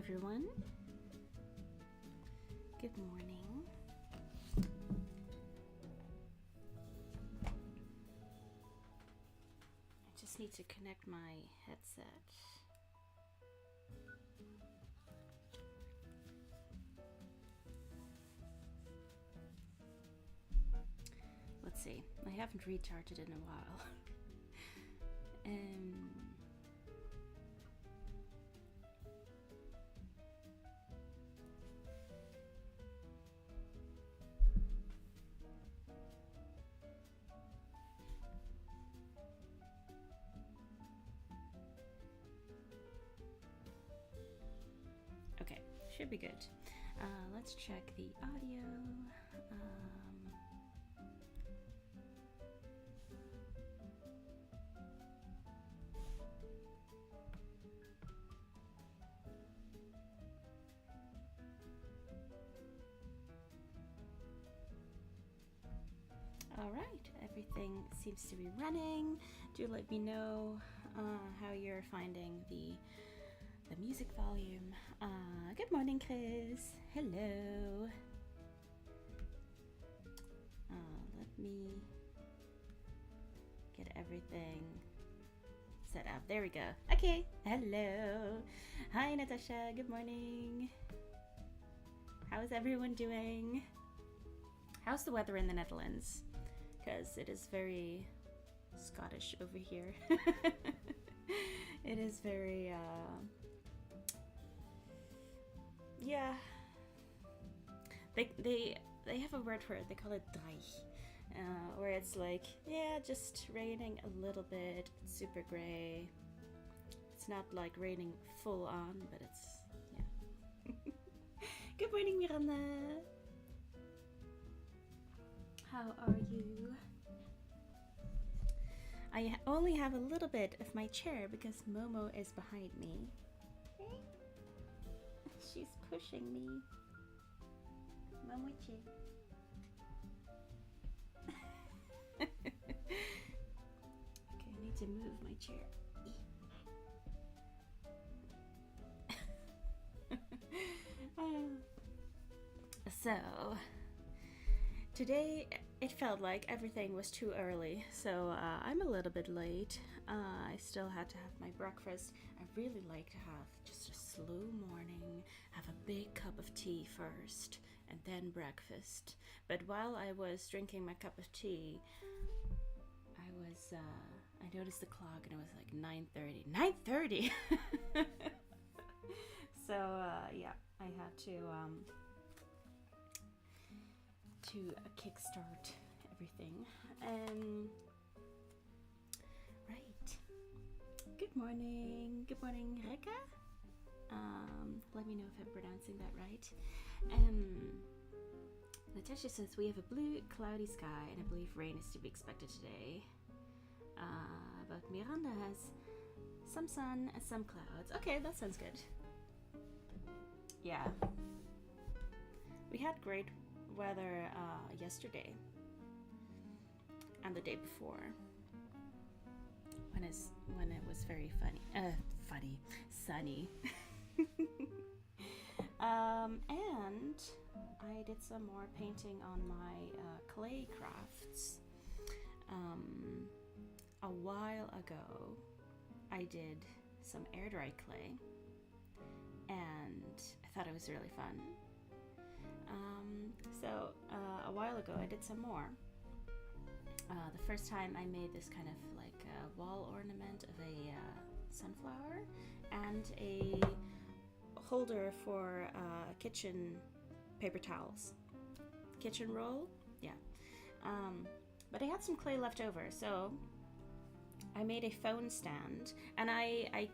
everyone. Good morning. I just need to connect my headset. Let's see. I haven't recharged it in a while. Okay, should be good. Let's check the audio. All right, everything seems to be running. Do let me know how you're finding the music volume. Good morning, Chris. Hello. Let me get everything set up. There we go. Okay. Hello. Hi, Natasha. Good morning. How's everyone doing? How's the weather in the Netherlands? Because it is very Scottish over here. It is very yeah, they have a word for it. They call it dreich, where it's like, yeah, just raining a little bit. It's super gray. It's not like raining full on, but it's, yeah. Good morning, Miranda. How are you? I only have a little bit of my chair because Momo is behind me. She's pushing me. Momochi. Okay, I need to move my chair. So, today it felt like everything was too early, so I'm a little bit late. I still had to have my breakfast. I really like to have just a slow morning, have a big cup of tea first, and then breakfast. But while I was drinking my cup of tea, I noticed the clock and it was like 9:30. 9:30! So, yeah, I had to kickstart everything. Right. Good morning. Good morning, Reka. Let me know if I'm pronouncing that right. Natasha says we have a blue, cloudy sky, and I believe rain is to be expected today. But Miranda has some sun and some clouds. Okay, that sounds good. Yeah. We had great weather yesterday and the day before when it was very sunny. And I did some more painting on my clay crafts. A while ago I did some air dry clay and I thought it was really fun. So a while ago I did some more. The first time I made this kind of like a wall ornament of a sunflower and a holder for kitchen paper towels. Kitchen roll? Yeah. But I had some clay left over, so I made a phone stand, and I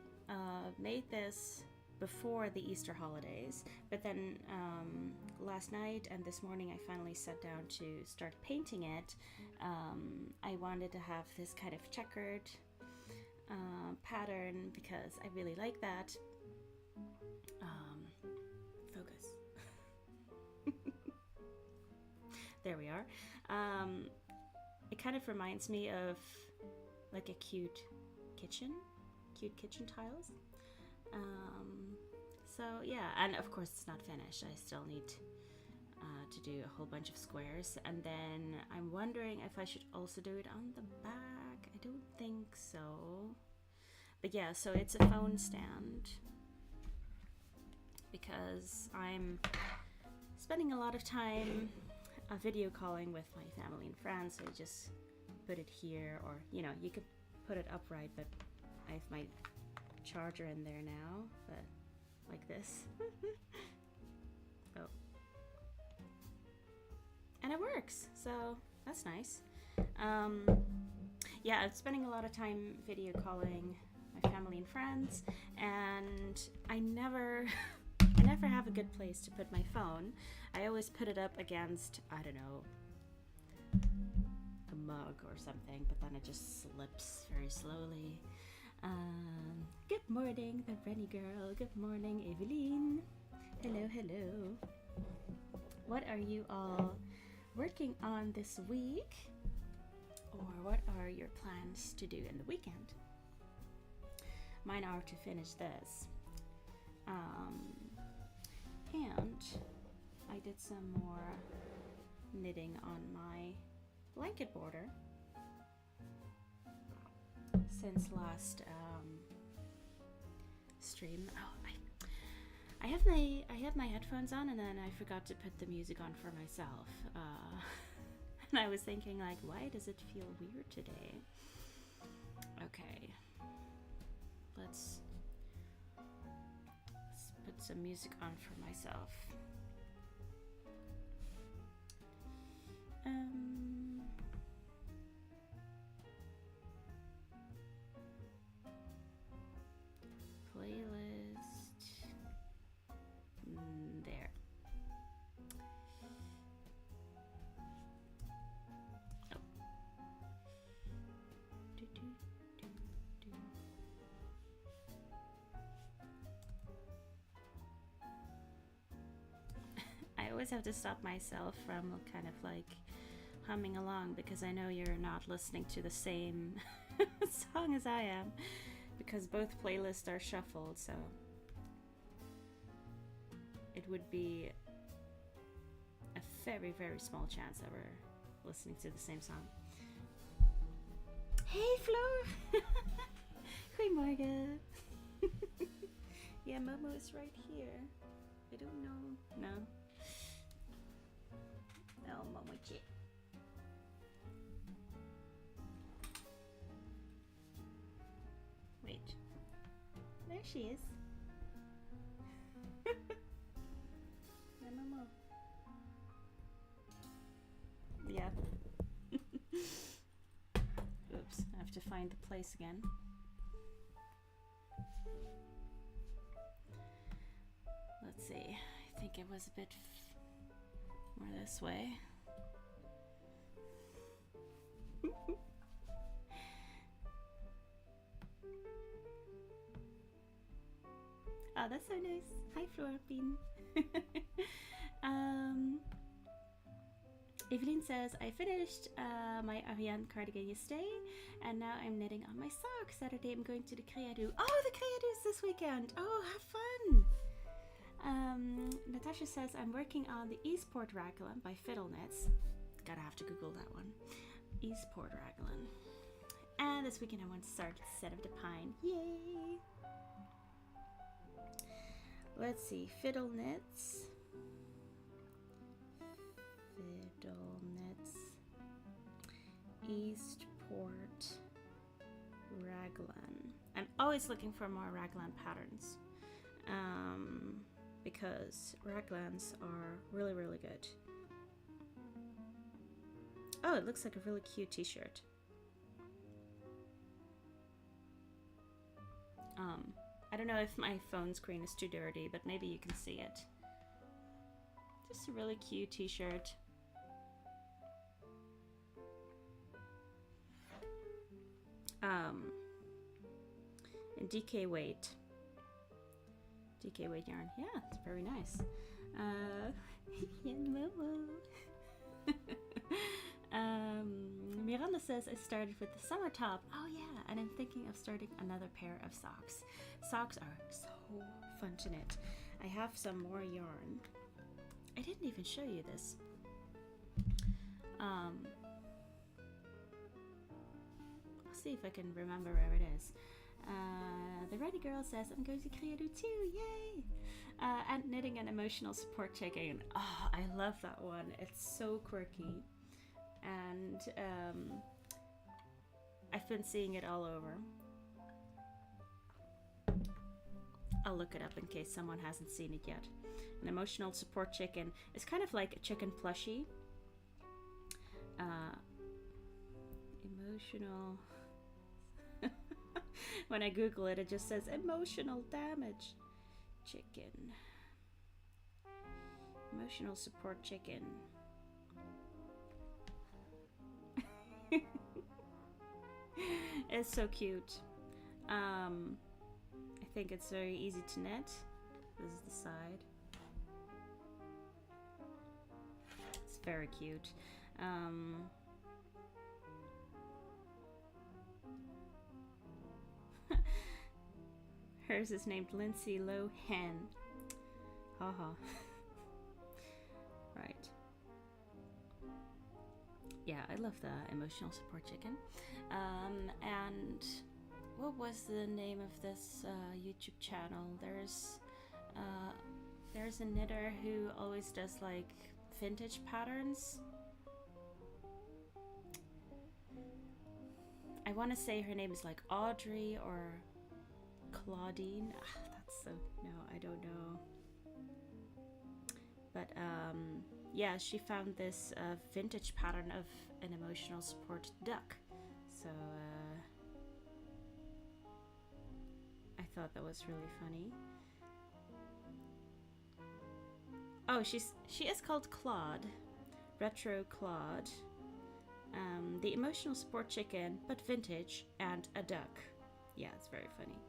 made this before the Easter holidays, but then last night and this morning I finally sat down to start painting it. I wanted to have this kind of checkered pattern because I really like that. Focus. There we are. It kind of reminds me of like a cute kitchen tiles. So yeah, and of course it's not finished. I still need to do a whole bunch of squares, and then I'm wondering if I should also do it on the back. I don't think so. But yeah, so it's a phone stand because I'm spending a lot of time video calling with my family and friends, so I just put it here, or you know, you could put it upright, but I have my charger in there now, but like this. Oh, and it works, so that's nice. Yeah, I'm spending a lot of time video calling my family and friends, and I never have a good place to put my phone. I always put it up against, I don't know, a mug or something, but then it just slips very slowly. Good morning, the Rennie girl. Good morning, Evelyn. Hello, hello. What are you all working on this week? Or what are your plans to do in the weekend? Mine are to finish this. And I did some more knitting on my blanket border since last stream. Oh, I have my headphones on, and then I forgot to put the music on for myself. And I was thinking, like, why does it feel weird today? Okay, let's put some music on for myself. Playlist. There. Oh. Do, do, do, do. I always have to stop myself from kind of like humming along, because I know you're not listening to the same song as I am, because both playlists are shuffled, so it would be a very, very small chance that we're listening to the same song. Hey Floor! Goedemorgen! Yeah, Momo is right here. I don't know. No. Oh, Momochi. Wait. There she is. Yeah, Momo. Yeah. Oops, I have to find the place again. Let's see. I think it was a bit more this way. Oh, that's so nice. Hi, Florapin. Evelyn says, I finished my Ariane cardigan yesterday, and now I'm knitting on my socks. Saturday I'm going to the Creado. Oh, the Creado is this weekend. Oh, have fun. Natasha says, I'm working on the Eastport Raglan by Fiddle Knits. Gotta have to Google that one. Eastport Raglan. And this weekend I want to start Set of the Pine. Yay! Let's see. Fiddle Knits. Fiddle Knits. Eastport Raglan. I'm always looking for more raglan patterns. Because raglans are really, really good. Oh, it looks like a really cute t-shirt. I don't know if my phone screen is too dirty, but maybe you can see it. Just a really cute t-shirt. In DK weight. DK weight yarn. Yeah, it's very nice. Yeah, Momo. Miranda says, I started with the summer top. Oh yeah, and I'm thinking of starting another pair of socks. Socks are so fun to knit. I have some more yarn. I didn't even show you this. I'll see if I can remember where it is. The Ready Girl says, I'm going to create it too, yay! And knitting an emotional support chicken. Oh, I love that one. It's so quirky. And I've been seeing it all over. I'll look it up in case someone hasn't seen it yet. An emotional support chicken. It's kind of like a chicken plushie. Emotional. When I Google it, it just says emotional damage chicken. Emotional support chicken. It's so cute. I think it's very easy to knit. This is the side. It's very cute. Hers is named Lindsay Lohan. Haha. Right. Yeah, I love the emotional support chicken. And what was the name of this YouTube channel? There's a knitter who always does like vintage patterns. I want to say her name is like Audrey or Claudine. That's so, no, I don't know. But yeah, she found this vintage pattern of an emotional support duck. So I thought that was really funny. Oh, she is called Claude, Retro Claude. The emotional support chicken, but vintage, and a duck. Yeah, it's very funny.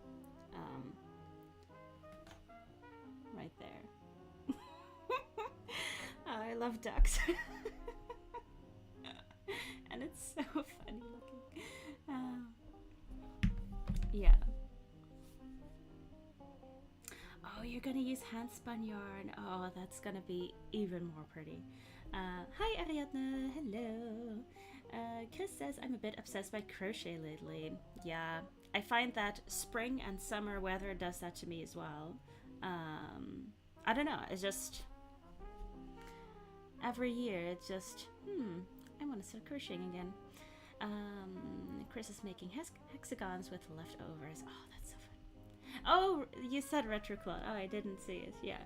Right there. Oh, I love ducks. And it's so funny looking. Yeah. Oh, you're gonna use hand spun yarn. Oh, that's gonna be even more pretty. Hi Ariadne, hello. Chris says, I'm a bit obsessed by crochet lately. Yeah, I find that spring and summer weather does that to me as well. I don't know, it's just every year it's just I want to start crocheting again. Chris is making hexagons with leftovers. Oh, that's so fun. Oh, you said retroclot. Oh, I didn't see it. Yeah,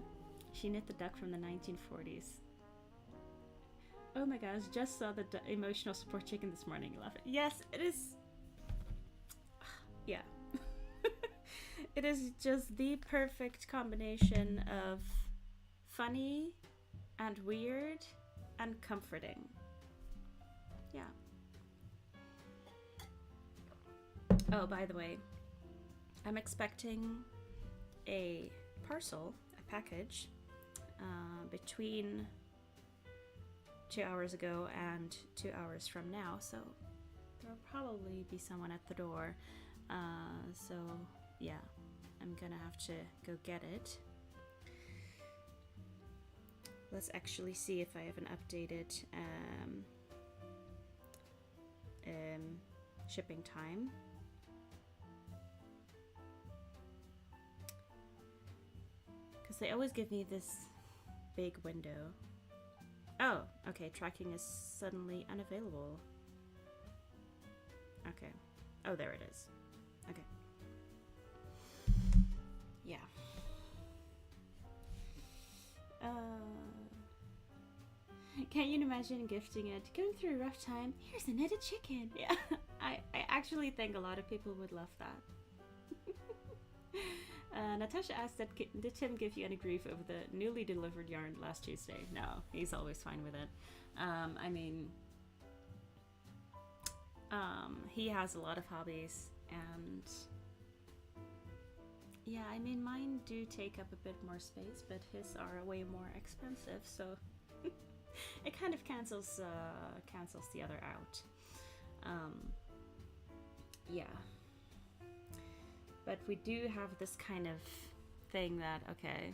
she knit the duck from the 1940s. Oh my gosh, just saw the emotional support chicken this morning. Love it. Yes, it is. Yeah. It is just the perfect combination of funny and weird and comforting. Yeah. Oh, by the way, I'm expecting a parcel, a package, between 2 hours ago and 2 hours from now, so there'll probably be someone at the door. So yeah, I'm gonna have to go get it. Let's actually see if I have an updated shipping time. Because they always give me this big window. Oh, okay, tracking is suddenly unavailable. Okay. Oh, there it is. Okay. Yeah. Can't you imagine gifting it? Going through a rough time, here's a knitted chicken. Yeah, I actually think a lot of people would love that. Natasha asked, did Tim give you any grief over the newly delivered yarn last Tuesday? No, he's always fine with it. I mean, he has a lot of hobbies, and yeah, I mean, mine do take up a bit more space, but his are way more expensive, so it kind of cancels the other out. Yeah. But we do have this kind of thing that, okay,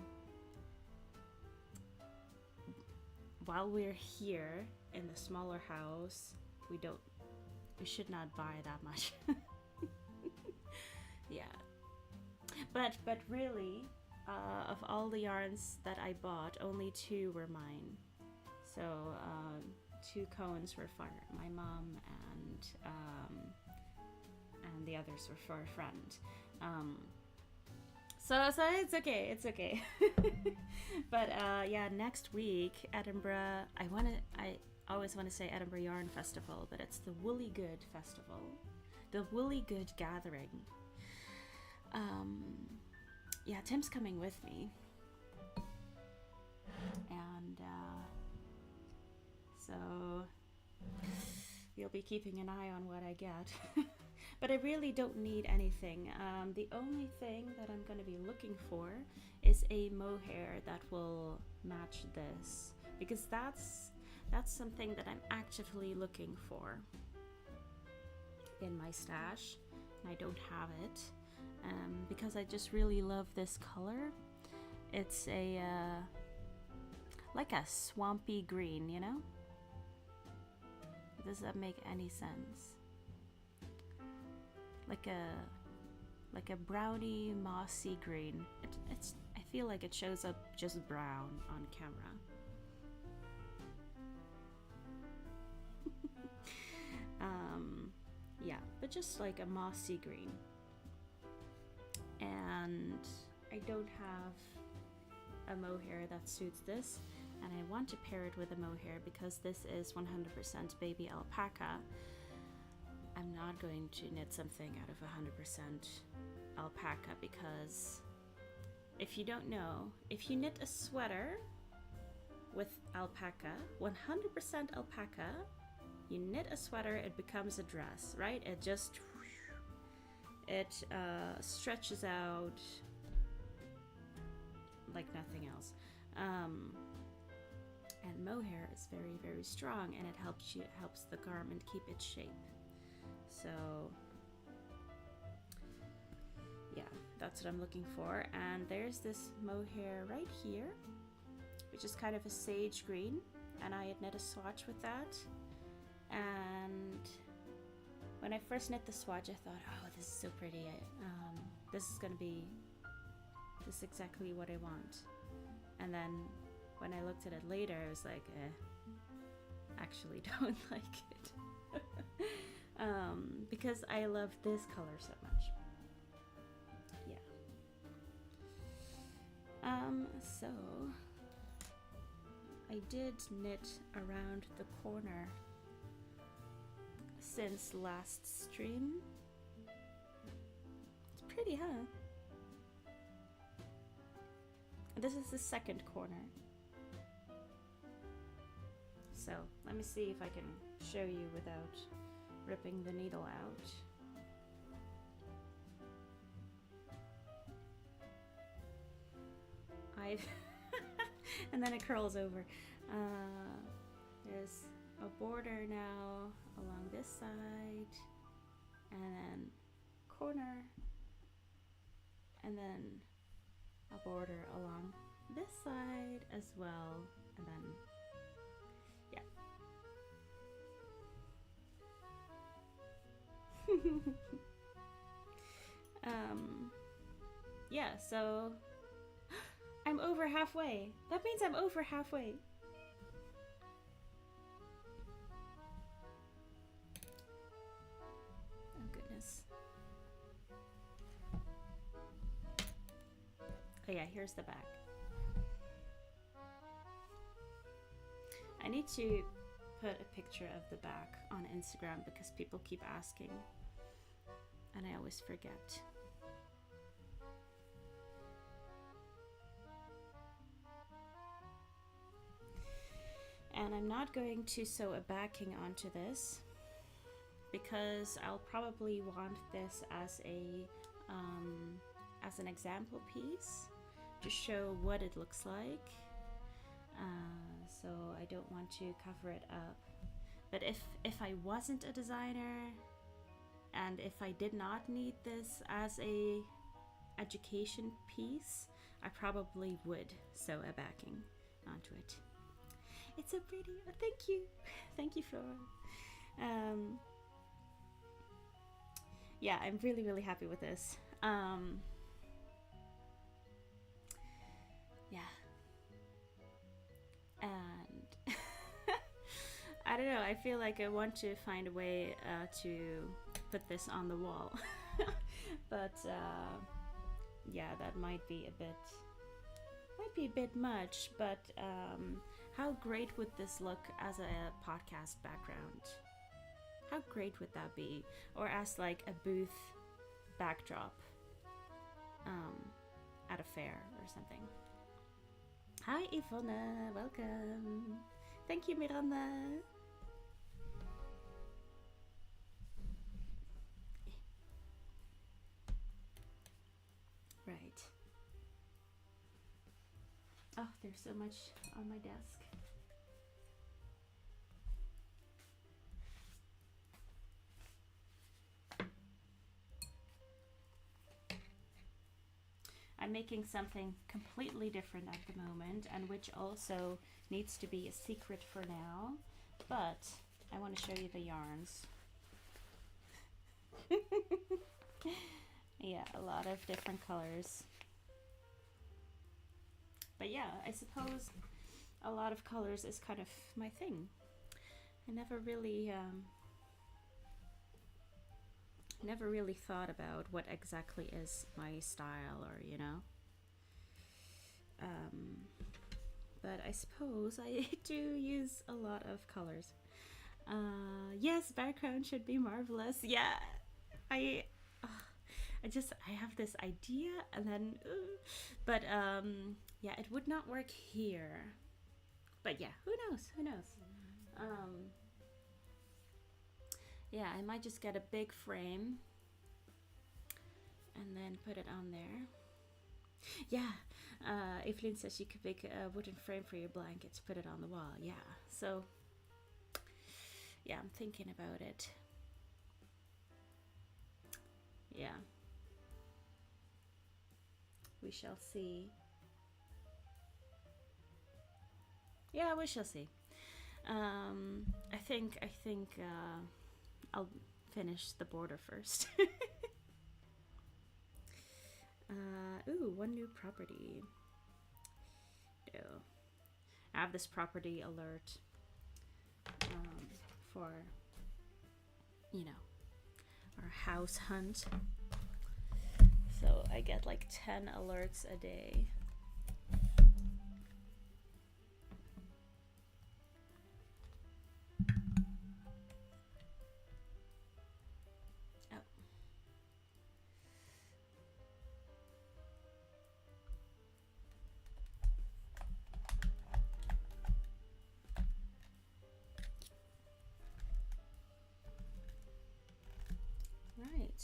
while we're here in the smaller house, we should not buy that much. Yeah, but really, of all the yarns that I bought, only 2 were mine. So 2 cones were for my mom, and the others were for a friend. So it's okay. But yeah, next week, Edinburgh. I always want to say Edinburgh Yarn Festival, but it's the Woolly Good Festival, the Woolly Good Gathering. Yeah, Tim's coming with me, and so you'll be keeping an eye on what I get. But I really don't need anything. The only thing that I'm going to be looking for is a mohair that will match this, because that's something that I'm actively looking for in my stash, and I don't have it, because I just really love this color. It's a like a swampy green, you know? Does that make any sense? Like a browny, mossy green. It's I feel like it shows up just brown on camera. Yeah, but just like a mossy green. And I don't have a mohair that suits this, and I want to pair it with a mohair because this is 100% baby alpaca. I'm not going to knit something out of 100% alpaca, because if you don't know, if you knit a sweater with alpaca, 100% alpaca, you knit a sweater, it becomes a dress, right? It just, it stretches out like nothing else. And mohair is very, very strong, and it helps the garment keep its shape. So yeah, that's what I'm looking for. And there's this mohair right here, which is kind of a sage green, and I had knit a swatch with that. And when I first knit the swatch, I thought, oh, this is so pretty. This is exactly what I want. And then when I looked at it later, I was like, actually don't like it. Because I love this color so much. Yeah. So I did knit around the corner since last stream. It's pretty, huh? This is the second corner. So let me see if I can show you without ripping the needle out. And then it curls over. There's a border now along this side, and then corner, and then a border along this side as well, and then yeah, so I'm over halfway. That means I'm over halfway. Oh goodness. Oh yeah, here's the back. I need to put a picture of the back on Instagram because people keep asking, and I always forget. And I'm not going to sew a backing onto this because I'll probably want this as an example piece to show what it looks like. So I don't want to cover it up. But if I wasn't a designer, and if I did not need this as a education piece, I probably would sew a backing onto it. It's so pretty. Oh, thank you. Thank you, Flora. Yeah, I'm really, really happy with this. Yeah. And I don't know, I feel like I want to find a way to put this on the wall. But yeah, that might be a bit much, but how great would this look as a podcast background? How great would that be? Or as like a booth backdrop at a fair or something. Hi Ivona, welcome. Thank you, Miranda. Right. Oh, there's so much on my desk. I'm making something completely different at the moment, and which also needs to be a secret for now, but I want to show you the yarns. Yeah, a lot of different colors. But yeah, I suppose a lot of colors is kind of my thing. I never really thought about what exactly is my style, or but I suppose I do use a lot of colors. Yes, background should be marvelous. Yeah, I have this idea, and then but yeah, it would not work here. But yeah, who knows. Yeah, I might just get a big frame and then put it on there. Yeah, Evelyn says you could make a wooden frame for your blanket to put it on the wall. Yeah, so yeah, I'm thinking about it. Yeah, we shall see. Yeah, we shall see. I think I'll finish the border first. Ooh, one new property. No. I have this property alert for, our house hunt. So I get like 10 alerts a day. Right.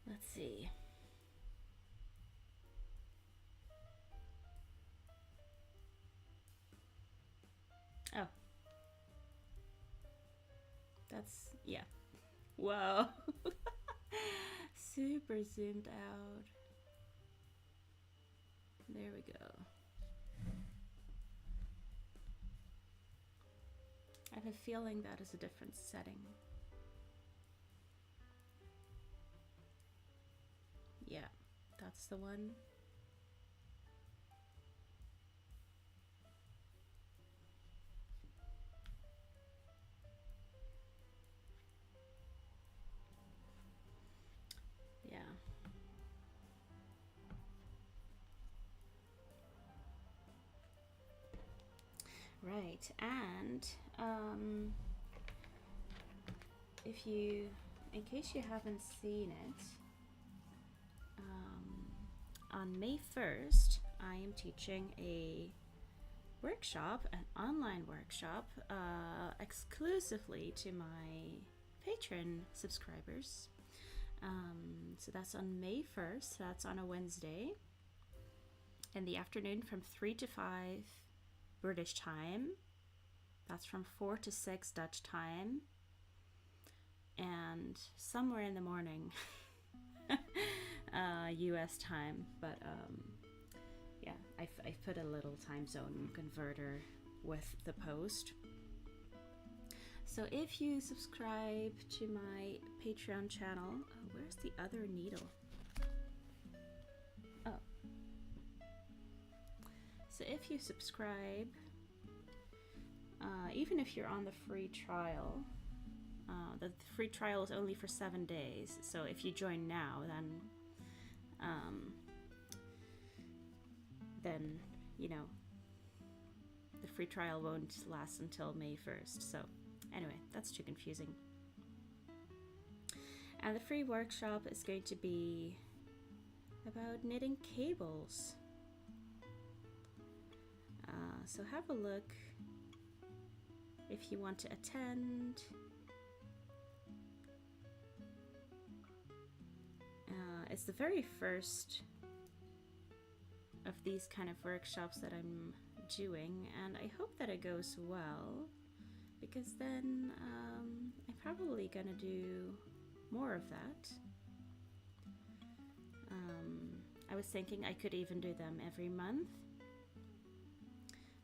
Let's see. Oh. That's, yeah. Whoa. Super zoomed out. There we go. I have a feeling that is a different setting. Yeah, that's the one. Yeah. Right, and in case you haven't seen it, on May 1st, I am teaching a workshop, an online workshop, exclusively to my patron subscribers. So that's on May 1st, that's on a Wednesday, in the afternoon from 3 to 5 British time. That's from 4 to 6 Dutch time, and somewhere in the morning US time. But yeah, I've put a little time zone converter with the post. So if you subscribe to my Patreon channel, oh, where's the other needle? Oh. So if you subscribe, even if you're on the free trial, the free trial is only for 7 days. So if you join now, then you know, the free trial won't last until May 1st. So anyway, that's too confusing. And the free workshop is going to be about knitting cables. So have a look if you want to attend. It's the very first of these kind of workshops that I'm doing, and I hope that it goes well, because then I'm probably gonna do more of that. I was thinking I could even do them every month,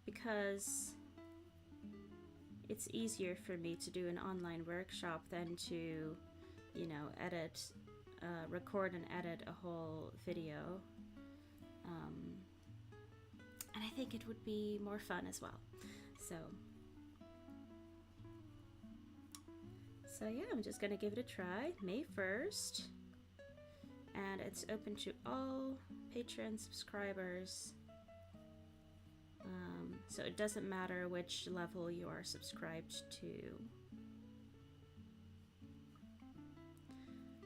because it's easier for me to do an online workshop than to, you know, record and edit a whole video. And I think it would be more fun as well. So yeah, I'm just gonna give it a try. May 1st, and it's open to all Patreon subscribers. So it doesn't matter which level you are subscribed to.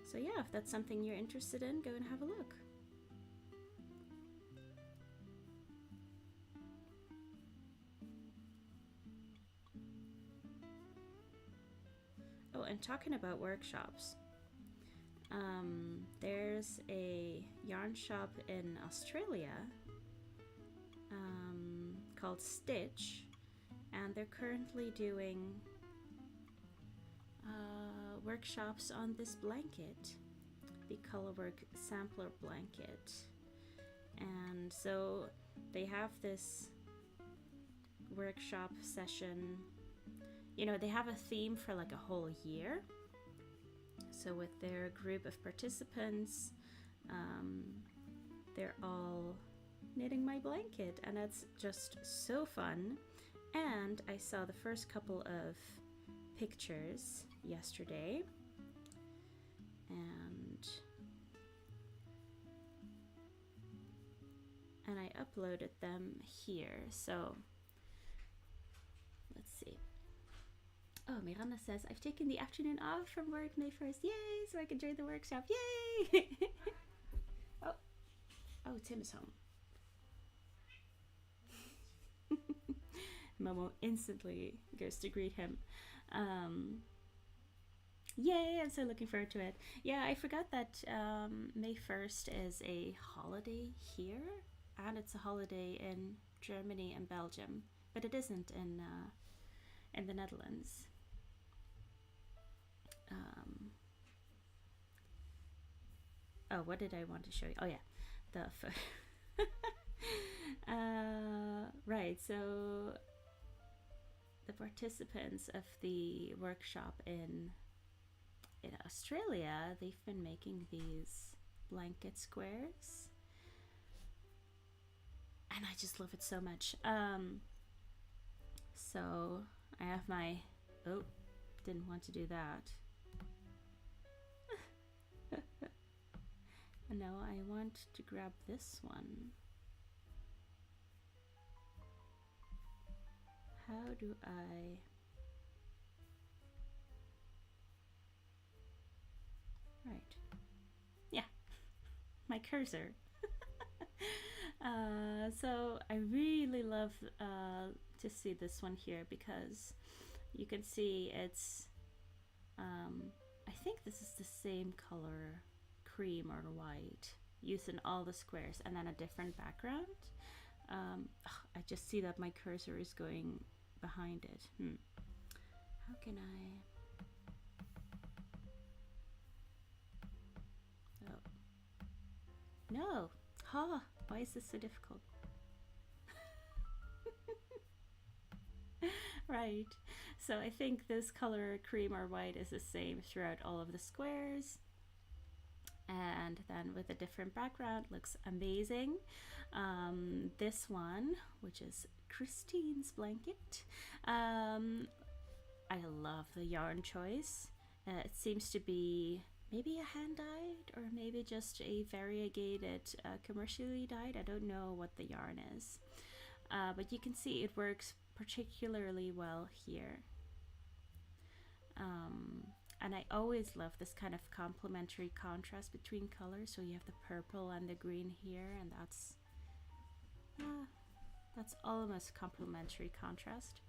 So yeah, if that's something you're interested in, go and have a look. Oh, and talking about workshops, there's a yarn shop in Australia called Stitch, and they're currently doing workshops on this blanket, the Colorwork sampler blanket. And so they have this workshop session, you know, they have a theme for like a whole year. So with their group of participants, they're all knitting my blanket, and that's just so fun. And I saw the first couple of pictures yesterday, and I uploaded them here. So let's see. Oh, Miranda says, I've taken the afternoon off from work May 1st. Yay! So I can join the workshop. Yay! Oh, Tim is home. Momo instantly goes to greet him. Yay! I'm so looking forward to it. Yeah, I forgot that May 1st is a holiday here, and it's a holiday in Germany and Belgium, but it isn't in the Netherlands. Oh, what did I want to show you? Oh yeah, the right. So the participants of the workshop in Australia, they've been making these blanket squares, and I just love it so much. So I have my, oh, didn't want to do that. No, I want to grab this one. How do I... Right. Yeah, my cursor. So I really love to see this one here, because you can see it's, I think this is the same color, cream or white, used in all the squares, and then a different background. I just see that my cursor is going behind it. How can I... Oh. No! Ha! Why is this so difficult? Right. So I think this color, cream or white, is the same throughout all of the squares. And then with a different background, looks amazing. This one, which is Christine's blanket, I love the yarn choice. It seems to be maybe a hand dyed or maybe just a variegated commercially dyed. I don't know what the yarn is, but you can see it works particularly well here. And I always love this kind of complementary contrast between colors. So you have the purple and the green here, and that's almost complementary contrast.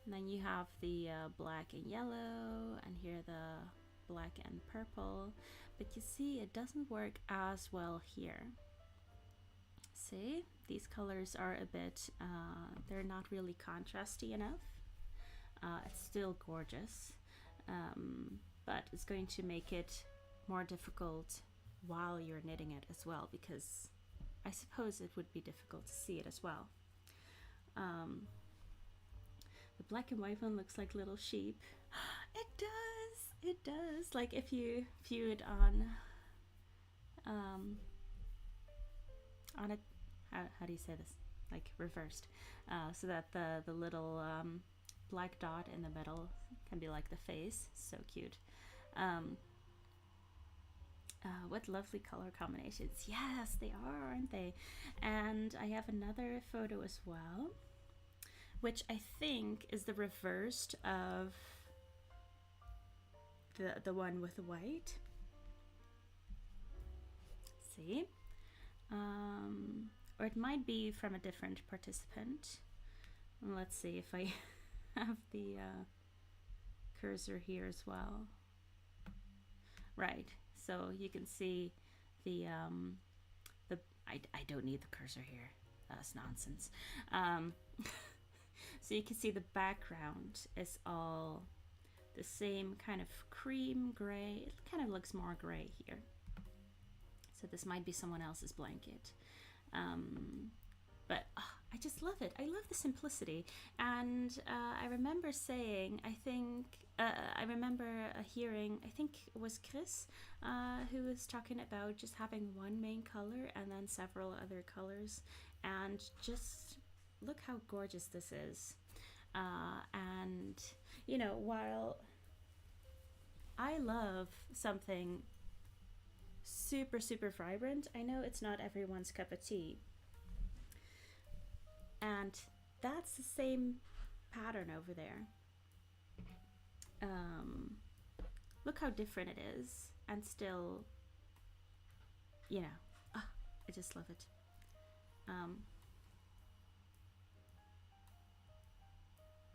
And then you have the black and yellow, and here the black and purple. But you see, it doesn't work as well here. See, these colors are a bit, they're not really contrasty enough. It's still gorgeous. But it's going to make it more difficult while you're knitting it as well, because I suppose it would be difficult to see it as well. The black and white one looks like little sheep. It does. Like if you view it on a, how do you say this? Like reversed, so that the little black dot in the middle can be like the face. So cute. What lovely color combinations. Yes, they are, aren't they? And I have another photo as well, which I think is the reversed of the one with the white. See? Or it might be from a different participant. Let's see if I have the cursor here as well. Right, so you can see the I don't need the cursor here. That's nonsense. So you can see the background is all the same kind of cream gray. It kind of looks more gray here. So this might be someone else's blanket. But I just love it. I love the simplicity. And I remember saying, I remember hearing, I think it was Chris, who was talking about just having one main color and then several other colors. And just look how gorgeous this is. And, you know, while I love something super, super vibrant, I know it's not everyone's cup of tea. And that's the same pattern over there. Look how different it is, and still, you know, I just love it.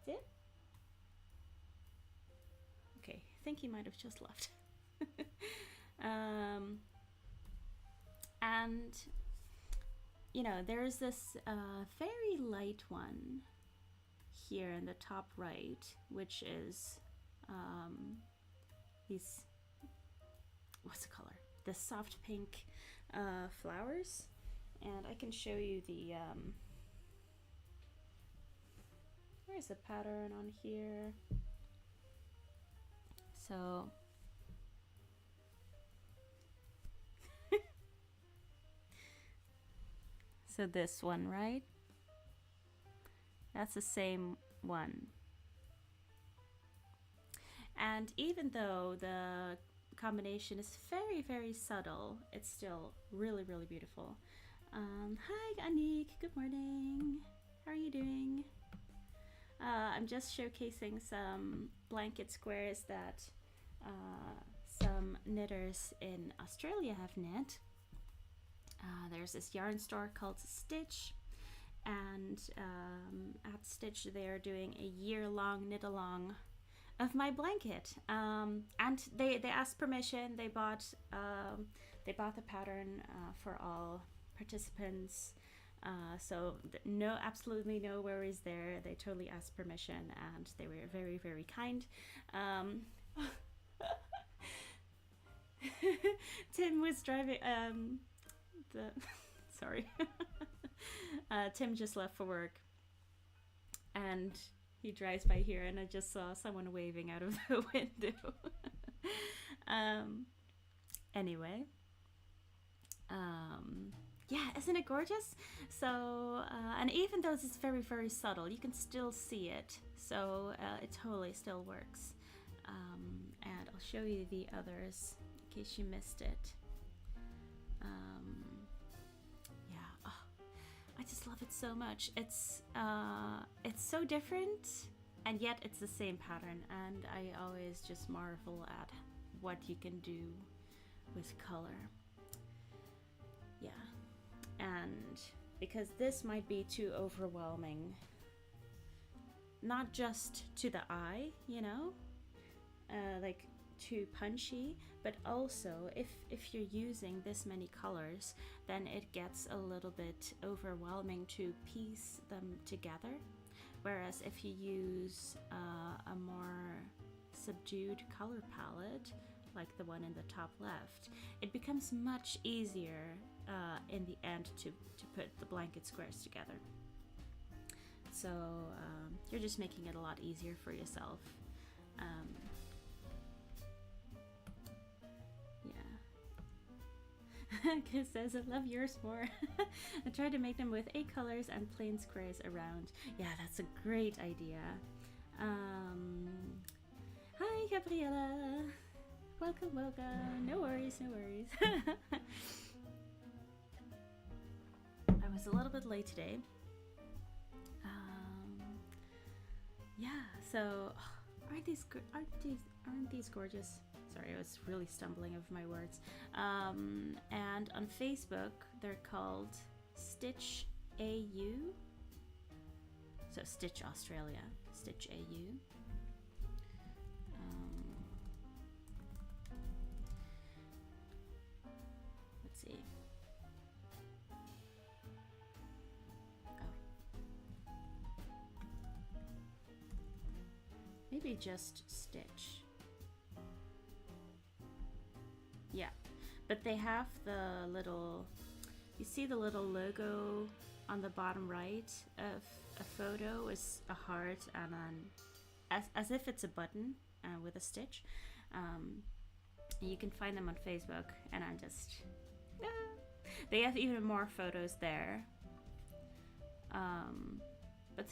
See it? Okay, I think he might have just left. And you know, there's this very light one here in the top right, which is these, what's the color? The soft pink flowers. And I can show you the, where's the pattern on here? So, so this one, right? That's the same one. And even though the combination is very, very subtle, it's still really, really beautiful. Hi, Anik. Good morning. How are you doing? I'm just showcasing some blanket squares that some knitters in Australia have knit. There's this yarn store called Stitch, and at Stitch they're doing a year-long knit-along of my blanket, and they asked permission. They bought the pattern for all participants, so no, absolutely no worries there. They totally asked permission, and they were very, very kind. Tim was driving sorry. Tim just left for work, and he drives by here, and I just saw someone waving out of the window. um, anyway, yeah, isn't it gorgeous? So, and even though it's very, very subtle, you can still see it. So it totally still works. And I'll show you the others in case you missed it. Yeah, oh, I just love it so much. It's so different, and yet it's the same pattern. And I always just marvel at what you can do with color. Yeah, and because this might be too overwhelming, not just to the eye, you know, like too punchy, but also if you're using this many colors, then it gets a little bit overwhelming to piece them together. Whereas if you use a more subdued color palette, like the one in the top left, it becomes much easier in the end to put the blanket squares together. So you're just making it a lot easier for yourself. Yeah. Kiss says, I love yours more. I tried to make them with 8 colors and plain squares around. Yeah, that's a great idea. Hi, Gabriella. Welcome, welcome. No worries, no worries. I was a little bit late today. Yeah, so aren't these gorgeous? Sorry, I was really stumbling over my words. And on Facebook, they're called Stitch AU. So Stitch Australia, Stitch AU. Let's see. Oh. Maybe just Stitch. Yeah, but they have the little, you see the little logo on the bottom right of a photo is a heart and as if it's a button with a stitch. You can find them on Facebook, and I'm just, they have even more photos there. But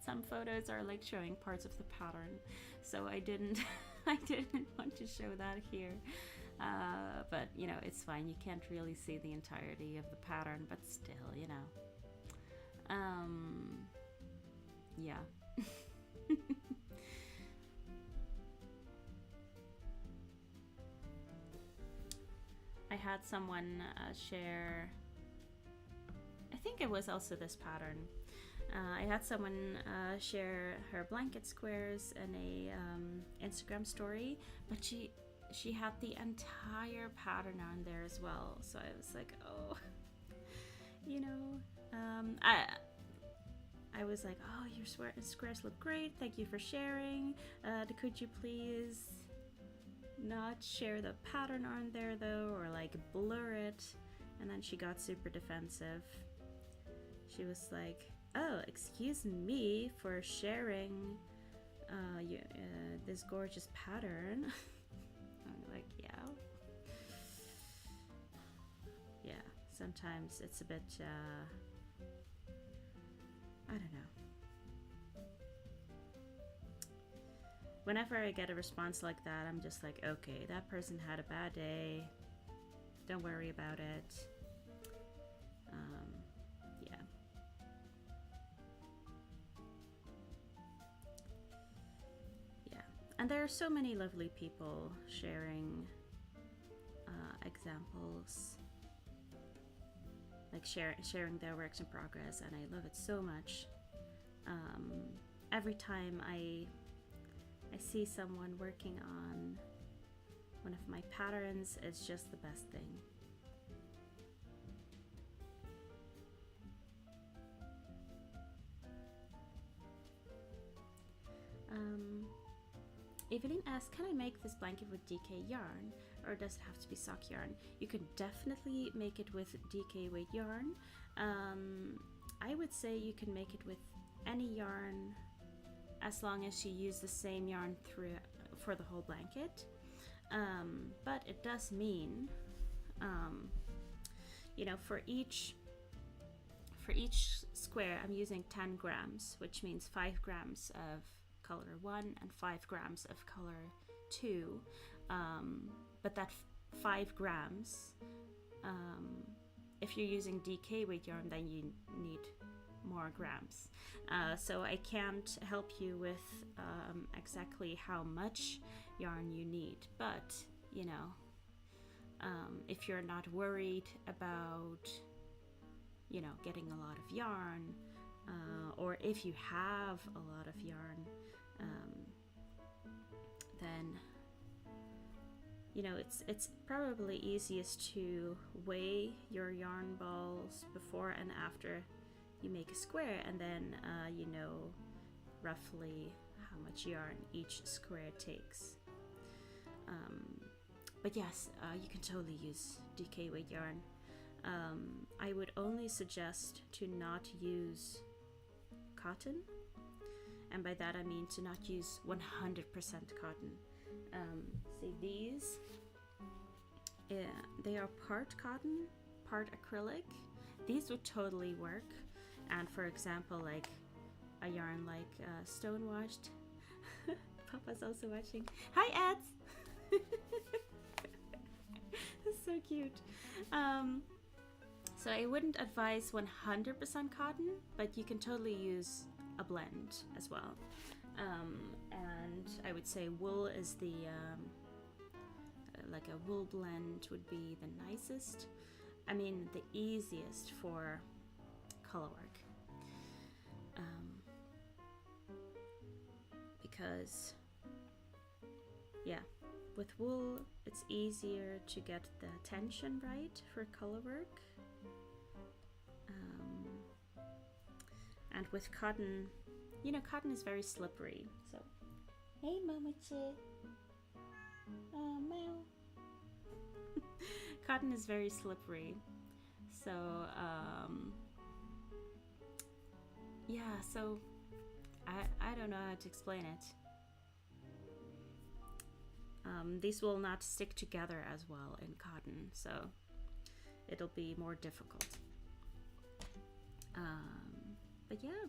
some photos are like showing parts of the pattern, so I didn't want to show that here. But you know, it's fine. You can't really see the entirety of the pattern, but still, you know. Yeah. I had someone share, I think it was also this pattern. I had someone share her blanket squares in a Instagram story, but she had the entire pattern on there as well. So I was like, oh, you know, I was like, oh, your squares look great. Thank you for sharing. Could you please not share the pattern on there though, or like blur it? And then she got super defensive. She was like, oh, excuse me for sharing this gorgeous pattern. I'm like, yeah. Yeah, sometimes it's a bit, I don't know. Whenever I get a response like that, I'm just like, okay, that person had a bad day. Don't worry about it. Yeah. Yeah. And there are so many lovely people sharing examples, like sharing their works in progress, and I love it so much. Every time I see someone working on one of my patterns, it's just the best thing. Evelyn asks, can I make this blanket with DK yarn, or does it have to be sock yarn? You can definitely make it with DK weight yarn. I would say you can make it with any yarn as long as you use the same yarn through for the whole blanket. But it does mean, you know, for each square I'm using 10 grams, which means 5 grams of color 1 and 5 grams of color 2. But that 5 grams, if you're using DK weight yarn, then you need more grams. So I can't help you with exactly how much yarn you need, but you know, if you're not worried about, you know, getting a lot of yarn, or if you have a lot of yarn, then you know, it's probably easiest to weigh your yarn balls before and after you make a square, and then you know roughly how much yarn each square takes. But yes, you can totally use DK weight yarn. I would only suggest to not use cotton, and by that I mean to not use 100% cotton. See these? They are part cotton, part acrylic. These would totally work. And for example, like a yarn like Stonewashed. Papa's also watching. Hi, Ads! That's so cute. So I wouldn't advise 100% cotton, but you can totally use a blend as well. And I would say wool is the like a wool blend would be the nicest. I mean, the easiest for color work. Because yeah, with wool it's easier to get the tension right for color work. And with cotton, you know, cotton is very slippery. So, hey, Momochi. Oh, meow. Cotton is very slippery. So, yeah, so I don't know how to explain it. These will not stick together as well in cotton, so it'll be more difficult. But yeah.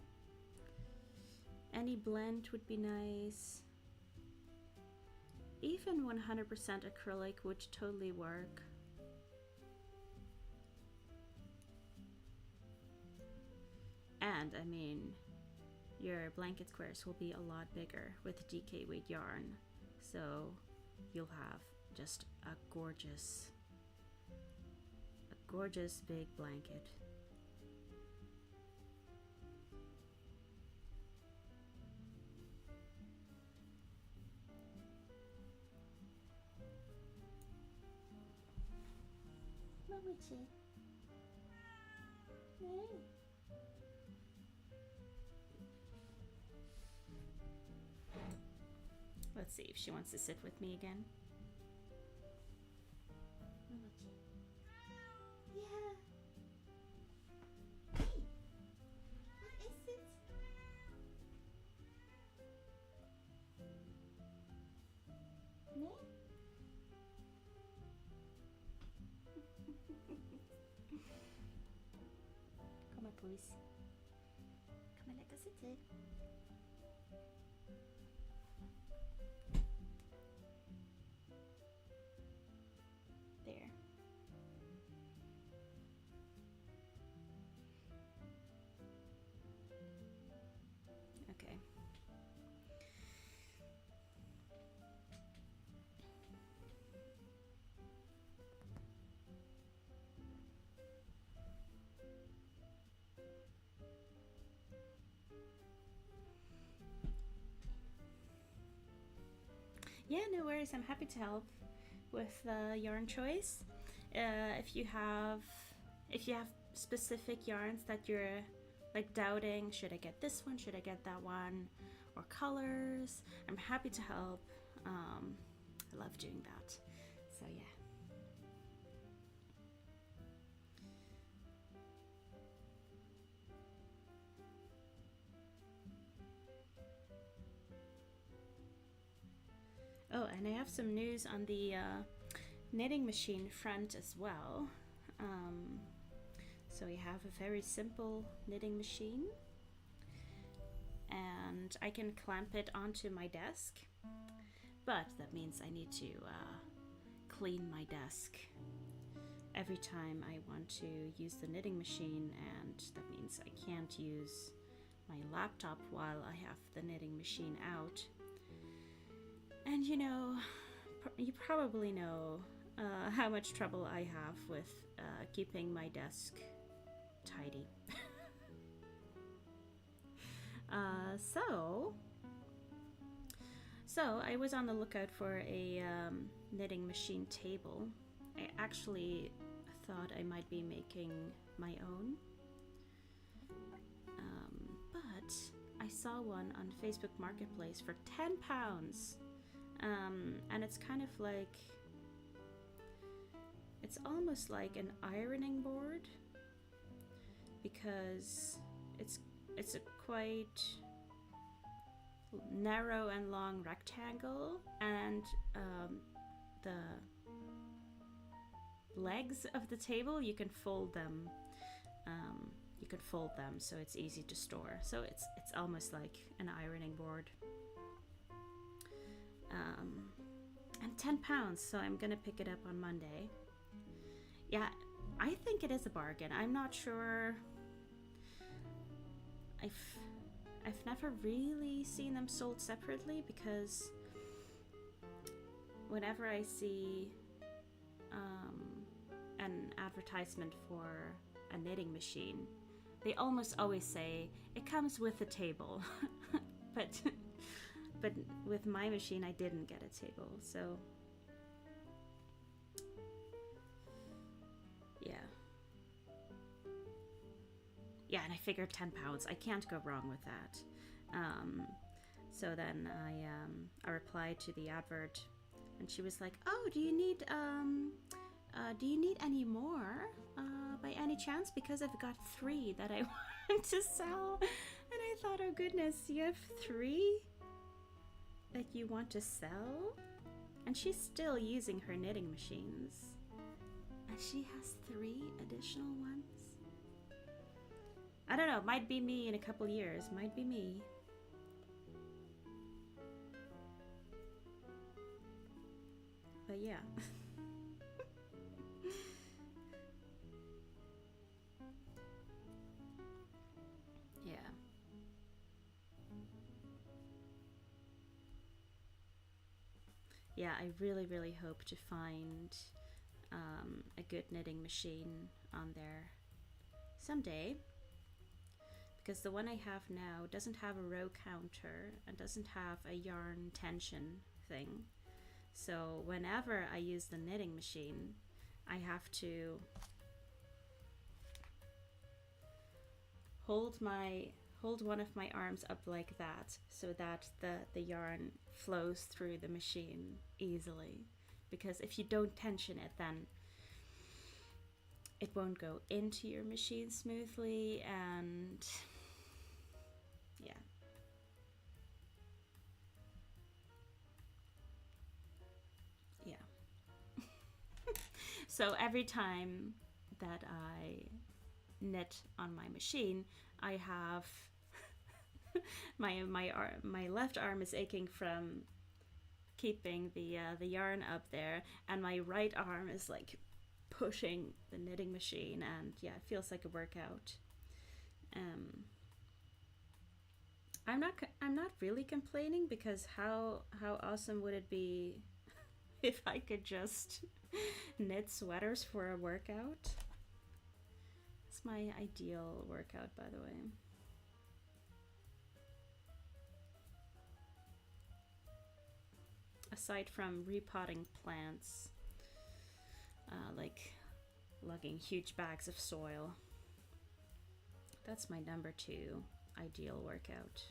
Any blend would be nice. Even 100% acrylic would totally work. And I mean, your blanket squares will be a lot bigger with DK weight yarn. So you'll have just a gorgeous big blanket. Momochi. Hey. Let's see if she wants to sit with me again. Momochi. Yeah. Hey. What is it? No? Kom maar, poes. Kom maar lekker zitten. There. Okay. Yeah, no worries. I'm happy to help with yarn choice. If you have specific yarns that you're like doubting, should I get this one, should I get that one, or colors, I'm happy to help. I love doing that. So yeah. And I have some news on the knitting machine front as well. So we have a very simple knitting machine, and I can clamp it onto my desk, but that means I need to clean my desk every time I want to use the knitting machine, and that means I can't use my laptop while I have the knitting machine out. And you know, you probably know how much trouble I have with keeping my desk tidy. So I was on the lookout for a knitting machine table. I actually thought I might be making my own, but I saw one on Facebook Marketplace for £10, and it's kind of like, it's almost like an ironing board, because it's a quite narrow and long rectangle, and the legs of the table, you can fold them. So it's easy to store. So it's almost like an ironing board. And £10, so I'm gonna pick it up on Monday. Yeah, I think it is a bargain. I'm not sure. I've never really seen them sold separately, because whenever I see an advertisement for a knitting machine, they almost always say it comes with a table. but with my machine I didn't get a table, so yeah, and I figured £10, I can't go wrong with that. So then I replied to the advert, and she was like, "Oh, do you need any more by any chance? Because I've got 3 that I want to sell." And I thought, oh goodness, you have 3 that you want to sell? And she's still using her knitting machines, and she has 3 additional ones. I don't know, might be me in a couple years, might be me. But yeah. Yeah. Yeah, I really, really hope to find a good knitting machine on there someday, because the one I have now doesn't have a row counter and doesn't have a yarn tension thing. So whenever I use the knitting machine, I have to hold one of my arms up like that, so that the yarn flows through the machine easily. Because if you don't tension it, then it won't go into your machine smoothly, and yeah. Yeah. So every time that I knit on my machine, I have my left arm is aching from keeping the yarn up there, and my right arm is like pushing the knitting machine, and yeah, it feels like a workout. I'm not really complaining, because how awesome would it be if I could just knit sweaters for a workout? It's my ideal workout, by the way. Aside from repotting plants, like lugging huge bags of soil, that's my number 2 ideal workout.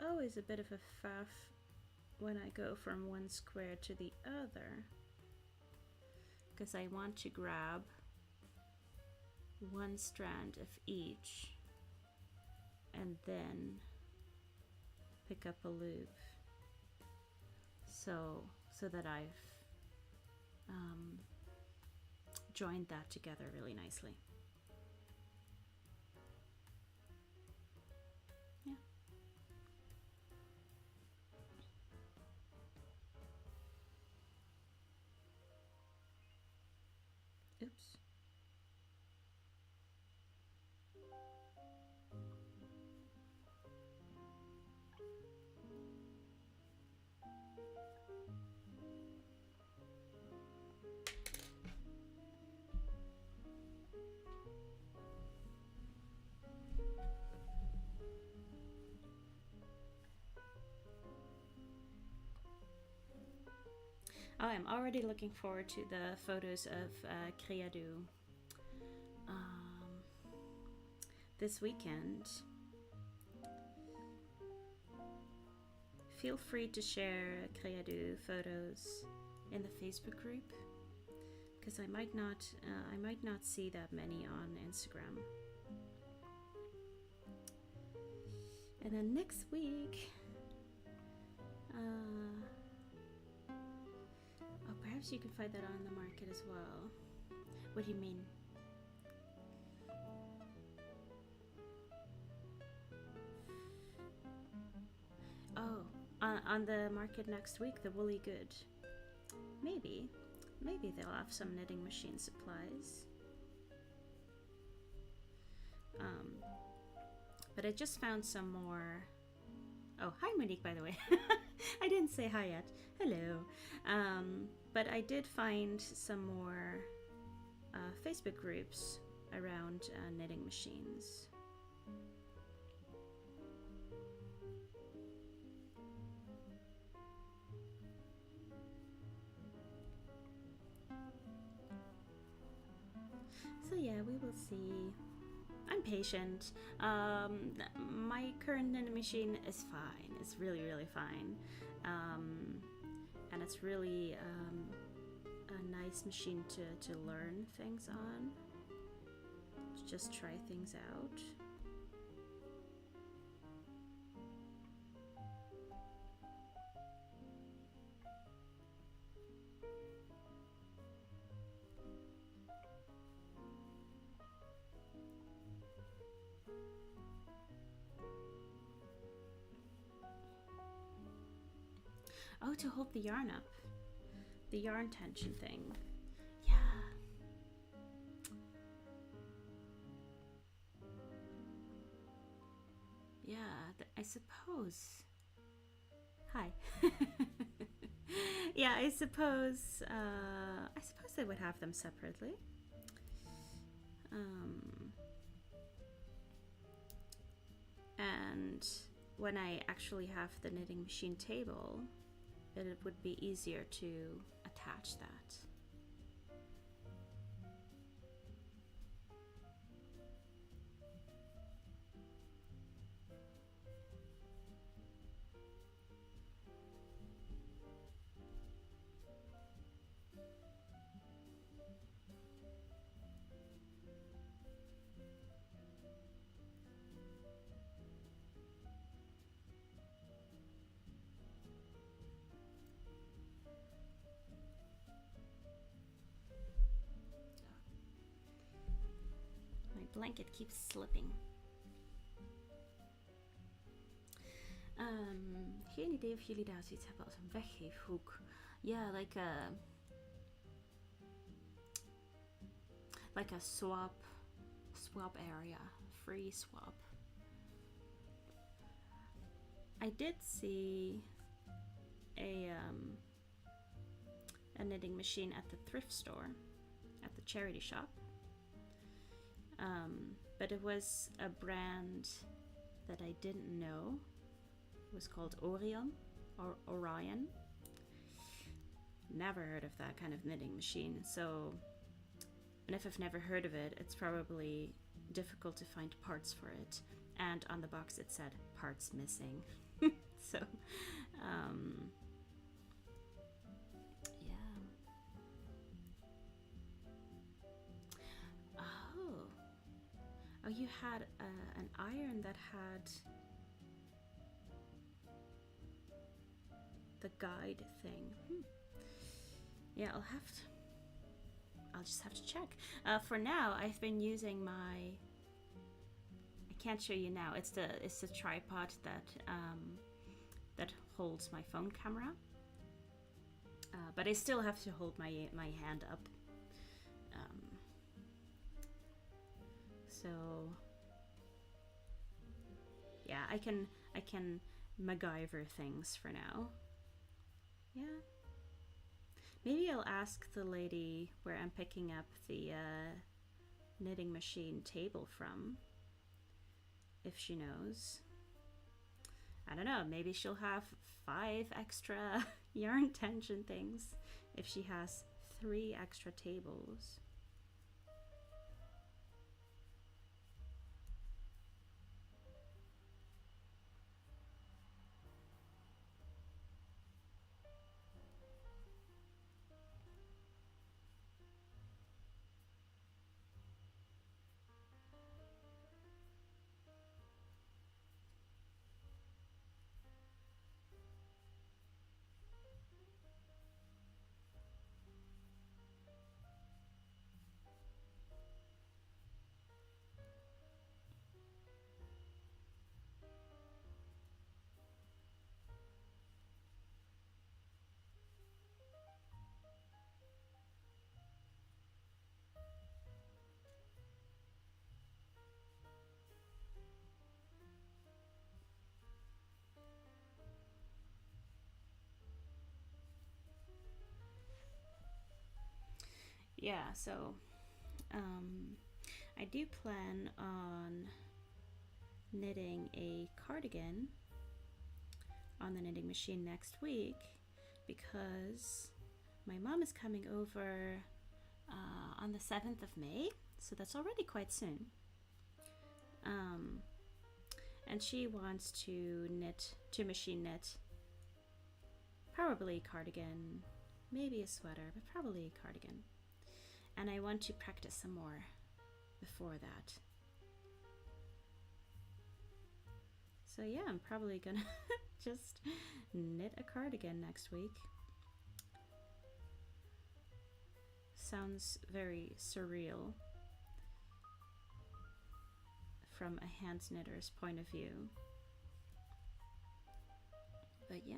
always a bit of a faff when I go from one square to the other, because I want to grab one strand of each and then pick up a loop so that I've joined that together really nicely. Yeah. Oops. Oh, I'm already looking forward to the photos of Creado this weekend. Feel free to share Creado photos in the Facebook group, because I might not see that many on Instagram. And then next week, perhaps you can find that on the market as well. What do you mean? Oh, on the market next week, the Woolly Good. Maybe they'll have some knitting machine supplies. But I just found some more. Oh, hi Monique, by the way. I didn't say hi yet. Hello. But I did find some more Facebook groups around knitting machines. So yeah, we will see. I'm patient. My current knitting machine is fine. It's really, really fine. And it's really a nice machine to learn things on. To just try things out. Oh, to hold the yarn up. The yarn tension thing. Yeah. Yeah, I suppose. Hi. Yeah, I suppose they would have them separately. And when I actually have the knitting machine table, it would be easier to attach that. Blanket keeps slipping. Geen idee of jullie daar zoiets hebben als een weggeefhoek. Ja, like a swap area, free swap. I did see a knitting machine at the thrift store, at the charity shop. But it was a brand that I didn't know. It was called Orion or Orion. Never heard of that kind of knitting machine. So, and if I've never heard of it, it's probably difficult to find parts for it. And on the box it said parts missing. So, yeah. Oh, oh, you had an iron that had the guide thing. Yeah, I'll just have to check. For now, I've been using my. I can't show you now. It's the tripod that holds my phone camera. But I still have to hold my hand up. So yeah, I can MacGyver things for now. Yeah. Maybe I'll ask the lady where I'm picking up the knitting machine table from, if she knows. I don't know, maybe she'll have 5 extra yarn tension things if she has 3 extra tables. Yeah, so I do plan on knitting a cardigan on the knitting machine next week because my mom is coming over on the 7th of May, so that's already quite soon. And she wants to machine knit probably a cardigan, maybe a sweater, but probably a cardigan. And I want to practice some more before that. So yeah, I'm probably gonna just knit a cardigan next week. Sounds very surreal from a hand knitter's point of view. But yeah.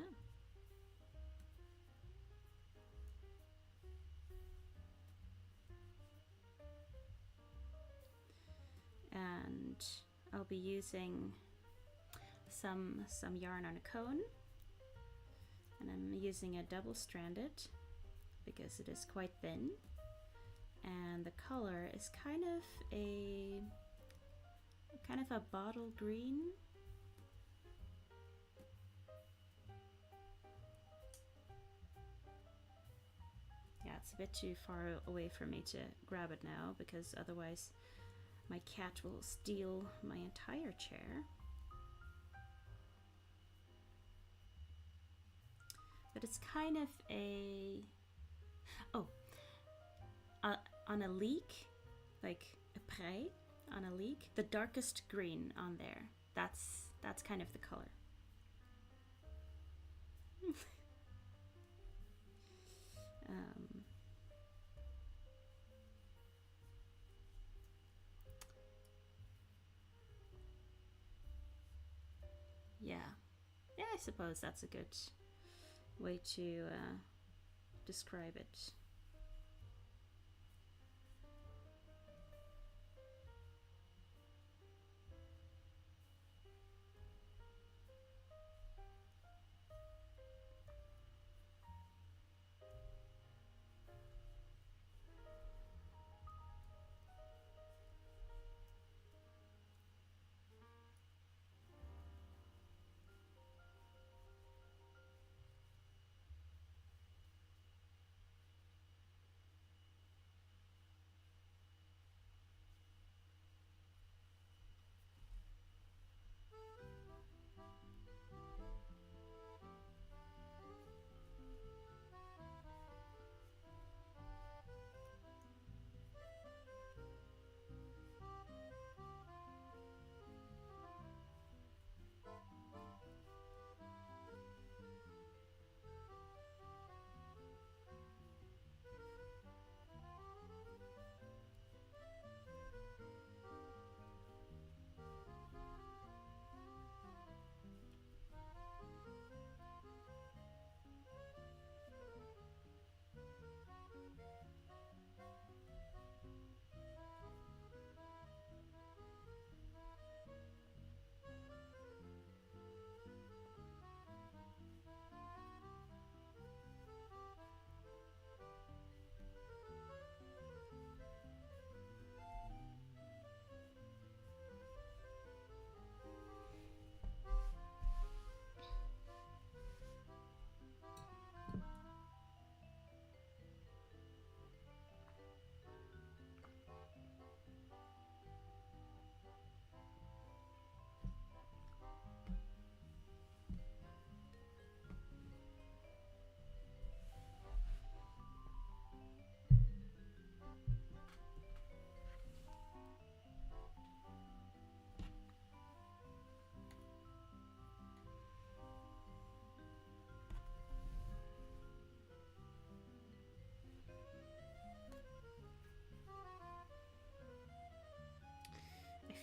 And I'll be using some yarn on a cone, and I'm using a double-stranded because it is quite thin, and the color is kind of a bottle green. Yeah, it's a bit too far away for me to grab it now because otherwise my cat will steal my entire chair. But it's kind of a on a leek, like a prey on a leek, the darkest green on there. That's kind of the color. Yeah, I suppose that's a good way to describe it.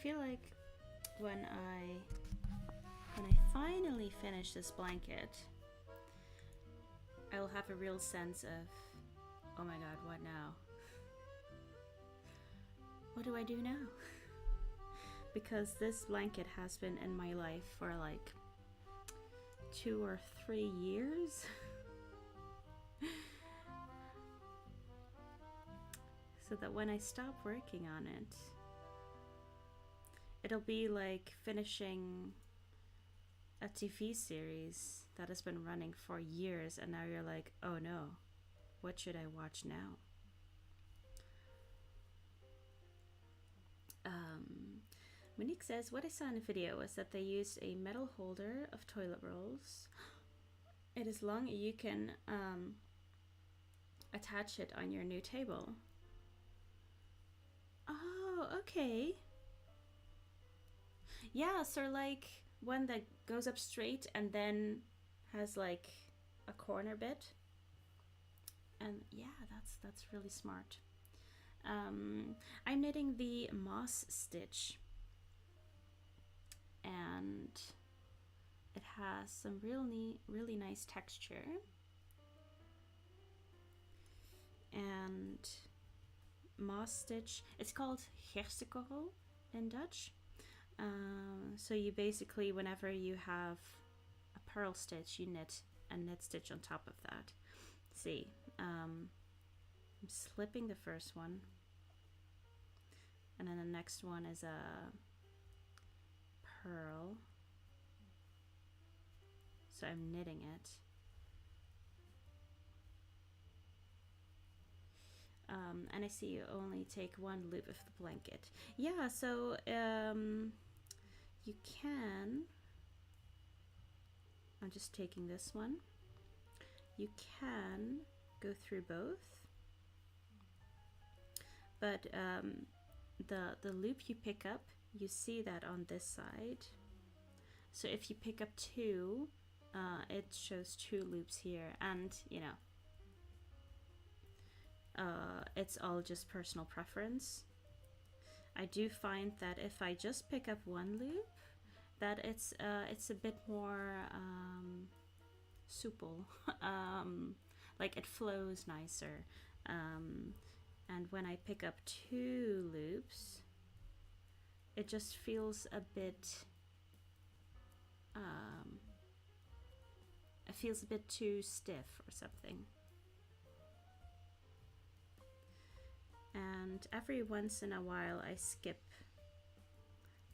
feel like when I finally finish this blanket, I will have a real sense of, oh my god, what now? What do I do now? Because this blanket has been in my life for like 2 or 3 years. So that when I stop working on it, it'll be like finishing a TV series that has been running for years, and now you're like, oh no, what should I watch now? Monique says, what I saw in the video was that they used a metal holder of toilet rolls. It is long, you can attach it on your new table. Oh, okay. Yeah, so like one that goes up straight and then has like a corner bit. And yeah, that's really smart. I'm knitting the moss stitch, and it has some really nice texture. And moss stitch, it's called hersekorrel in Dutch. So you basically, whenever you have a purl stitch, you knit a knit stitch on top of that. See, I'm slipping the first one, and then the next one is a purl, so I'm knitting it. And I see you only take one loop of the blanket. Yeah, so you can, I'm just taking this one, you can go through both, but the loop you pick up, you see that on this side. So if you pick up 2, it shows 2 loops here, and you know, it's all just personal preference. I do find that if I just pick up 1 loop, that it's a bit more supple, like it flows nicer. And when I pick up 2 loops, it just feels a bit, it feels a bit too stiff or something. And every once in a while I skip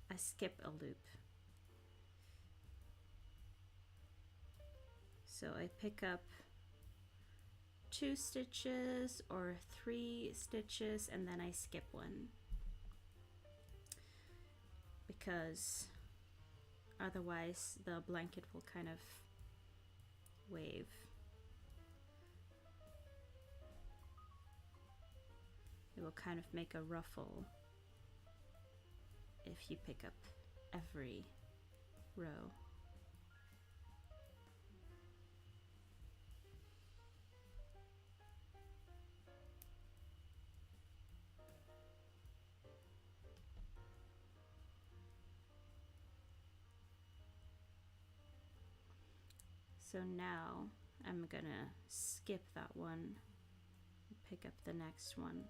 a loop. So I pick up 2 stitches or 3 stitches, and then I skip one, because otherwise the blanket will kind of wave. It will kind of make a ruffle if you pick up every row. So now I'm gonna skip that one and pick up the next one.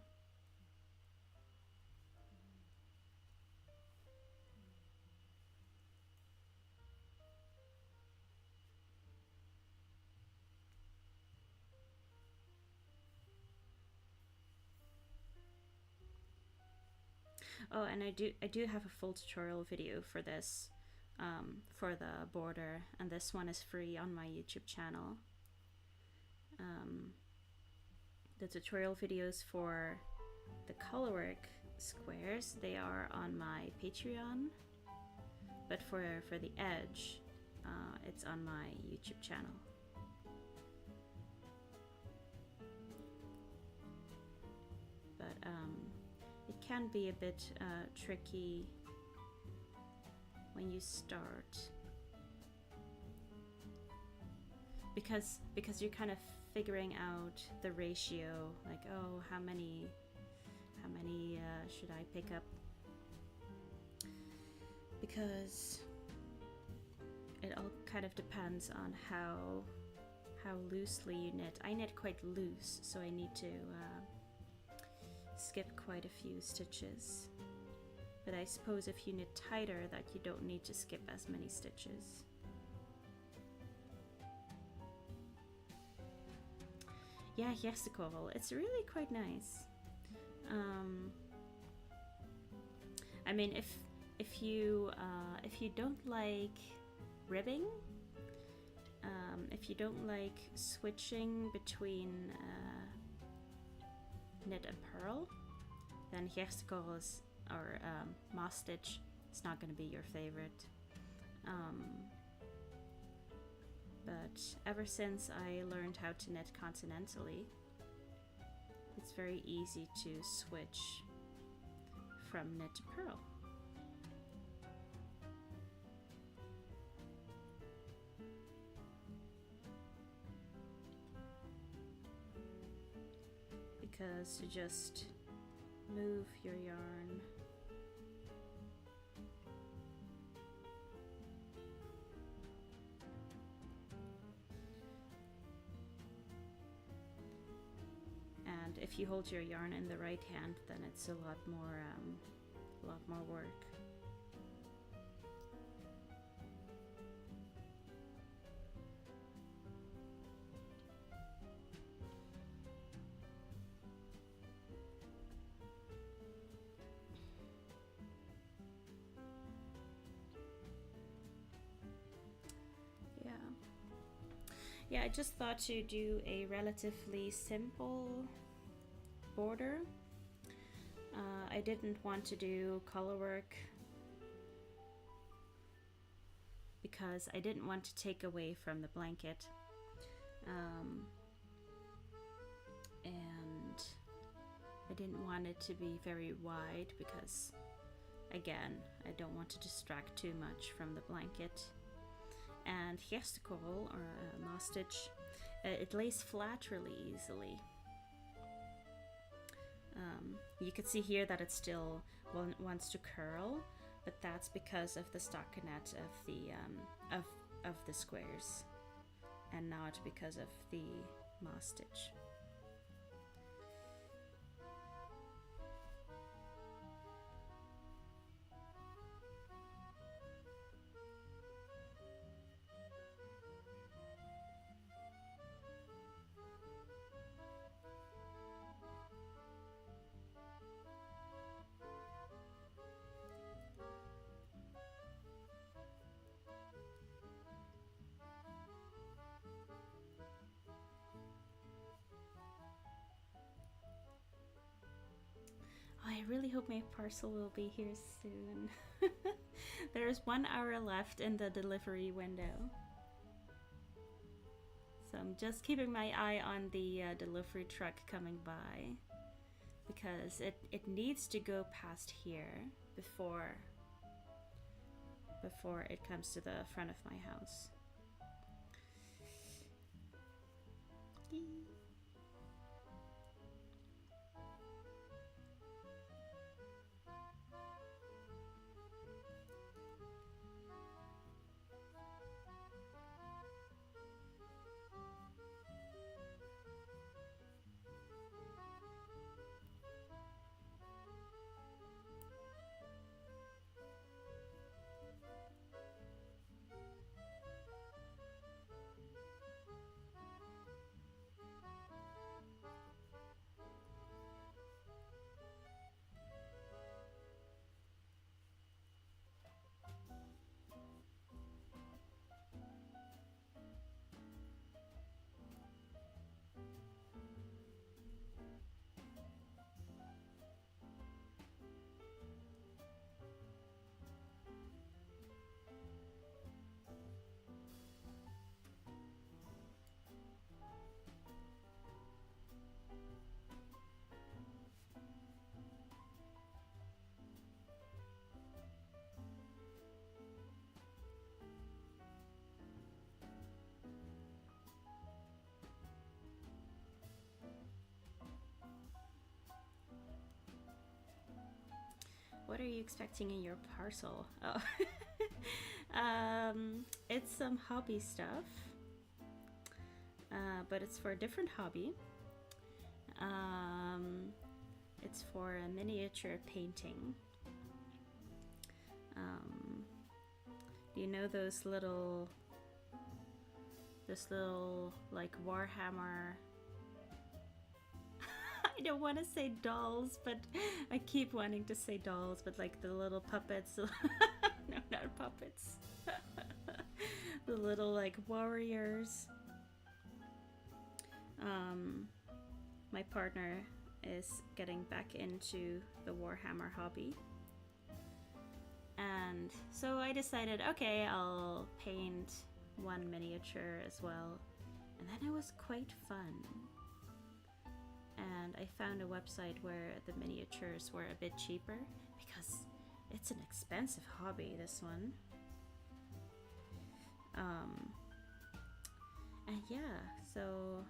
Oh, and I do have a full tutorial video for this, for the border, and this one is free on my YouTube channel. The tutorial videos for the colorwork squares, they are on my Patreon, but for the edge, it's on my YouTube channel. But it can be a bit tricky when you start, because you're kind of figuring out the ratio, like, oh, how many should I pick up? because it all kind of depends on how loosely you knit. I knit quite loose, so I need to skip quite a few stitches. But I suppose if you knit tighter, that you don't need to skip as many stitches. Yeah, Jessicovel, it's really quite nice. I mean, if you don't like ribbing, if you don't like switching between knit and purl, then Jessicovel or moss stitch is not going to be your favorite. But ever since I learned how to knit continentally, it's very easy to switch from knit to purl. Because you just move your yarn and if you hold your yarn in the right hand, then it's a lot more work. Yeah, I just thought to do a relatively simple border. I didn't want to do color work because I didn't want to take away from the blanket. And I didn't want it to be very wide because, again, I don't want to distract too much from the blanket. And Jessicovel, or moss stitch, it lays flat really easily. You can see here that it still wants to curl, but that's because of the stockinette of the of the squares, and not because of the moss stitch. I really hope my parcel will be here soon. There's 1 hour left in the delivery window. So I'm just keeping my eye on the delivery truck coming by, because it needs to go past here before it comes to the front of my house. what are you expecting in your parcel? Oh, it's some hobby stuff, but it's for a different hobby. It's for a miniature painting. Do you know those little like Warhammer? I don't want to say dolls, but I keep wanting to say dolls, but like the little puppets. No, not puppets. The little like warriors. My partner is getting back into the Warhammer hobby. And so I decided, okay, I'll paint one miniature as well. And then it was quite fun. And I found a website where the miniatures were a bit cheaper because it's an expensive hobby, this one. And yeah, so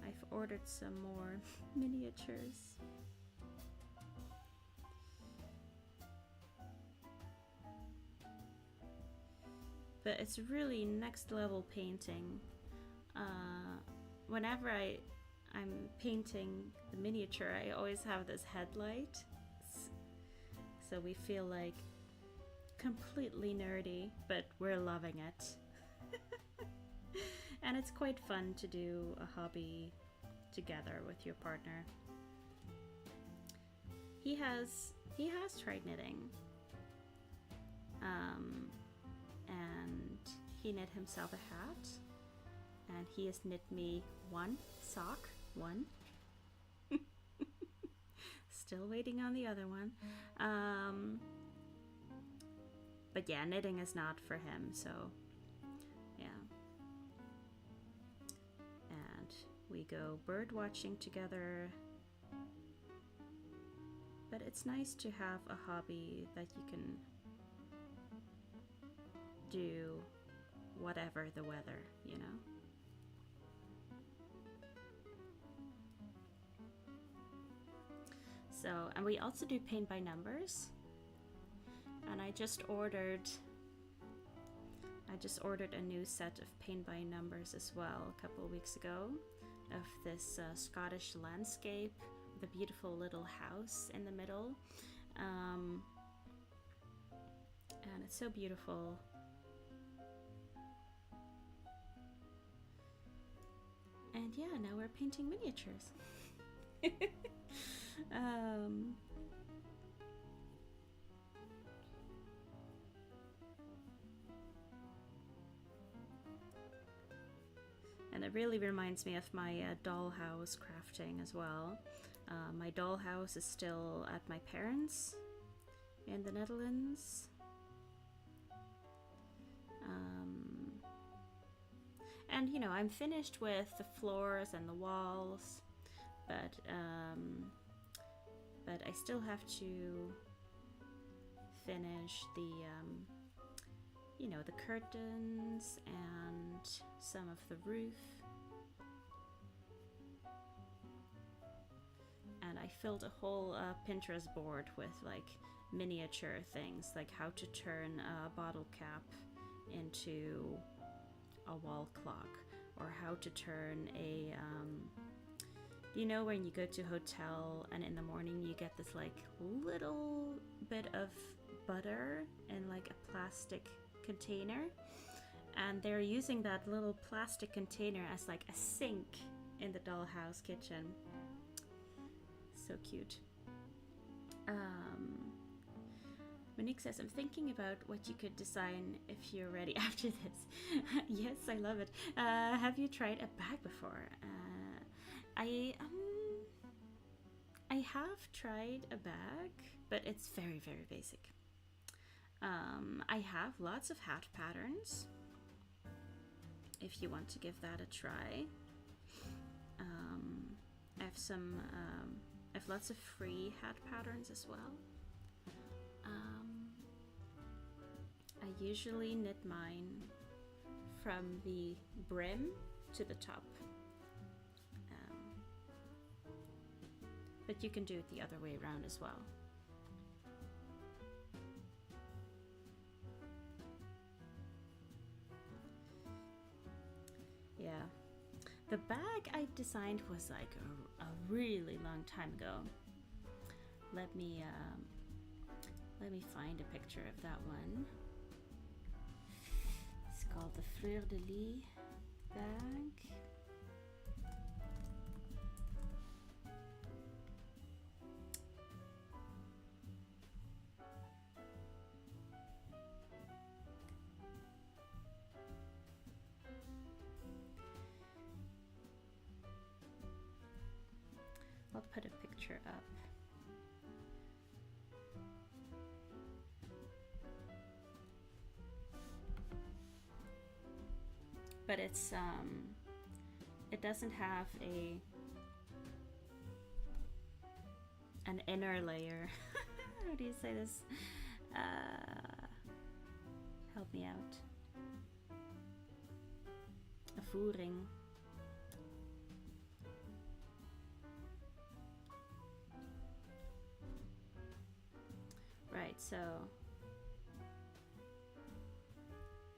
I've ordered some more miniatures. But it's really next level painting. Whenever I'm painting the miniature, I always have this headlight, so we feel like completely nerdy, but we're loving it. And it's quite fun to do a hobby together with your partner. He has tried knitting, and he knit himself a hat, and he has knit me one sock. Still waiting on the other one. But yeah, knitting is not for him, so yeah. And we go bird watching together. But it's nice to have a hobby that you can do whatever the weather, you know? So, and we also do paint by numbers. And I just ordered a new set of paint by numbers as well a couple of weeks ago, of this Scottish landscape with a beautiful little house in the middle. And it's so beautiful. And yeah, now we're painting miniatures. And it really reminds me of my dollhouse crafting as well. My dollhouse is still at my parents' in the Netherlands. And you know, I'm finished with the floors and the walls, but I still have to finish the you know, the curtains and some of the roof. And I filled a whole Pinterest board with like miniature things, like how to turn a bottle cap into a wall clock, or how to turn a you know, when you go to a hotel and in the morning you get this like little bit of butter in like a plastic container, and they're using that little plastic container as like a sink in the dollhouse kitchen. So cute. Monique says, I'm thinking about what you could design if you're ready after this. Yes, I love it. Have you tried a bag before? I have tried a bag, but it's very, very basic. I have lots of hat patterns if you want to give that a try. I have lots of free hat patterns as well. I usually knit mine from the brim to the top, but you can do it the other way around as well. The bag I designed was like a really long time ago. Let me find a picture of that one. It's called the Fleur de Lis bag. I'll put a picture up. But it's it doesn't have an inner layer. How do you say this? Help me out. A voering. Right, so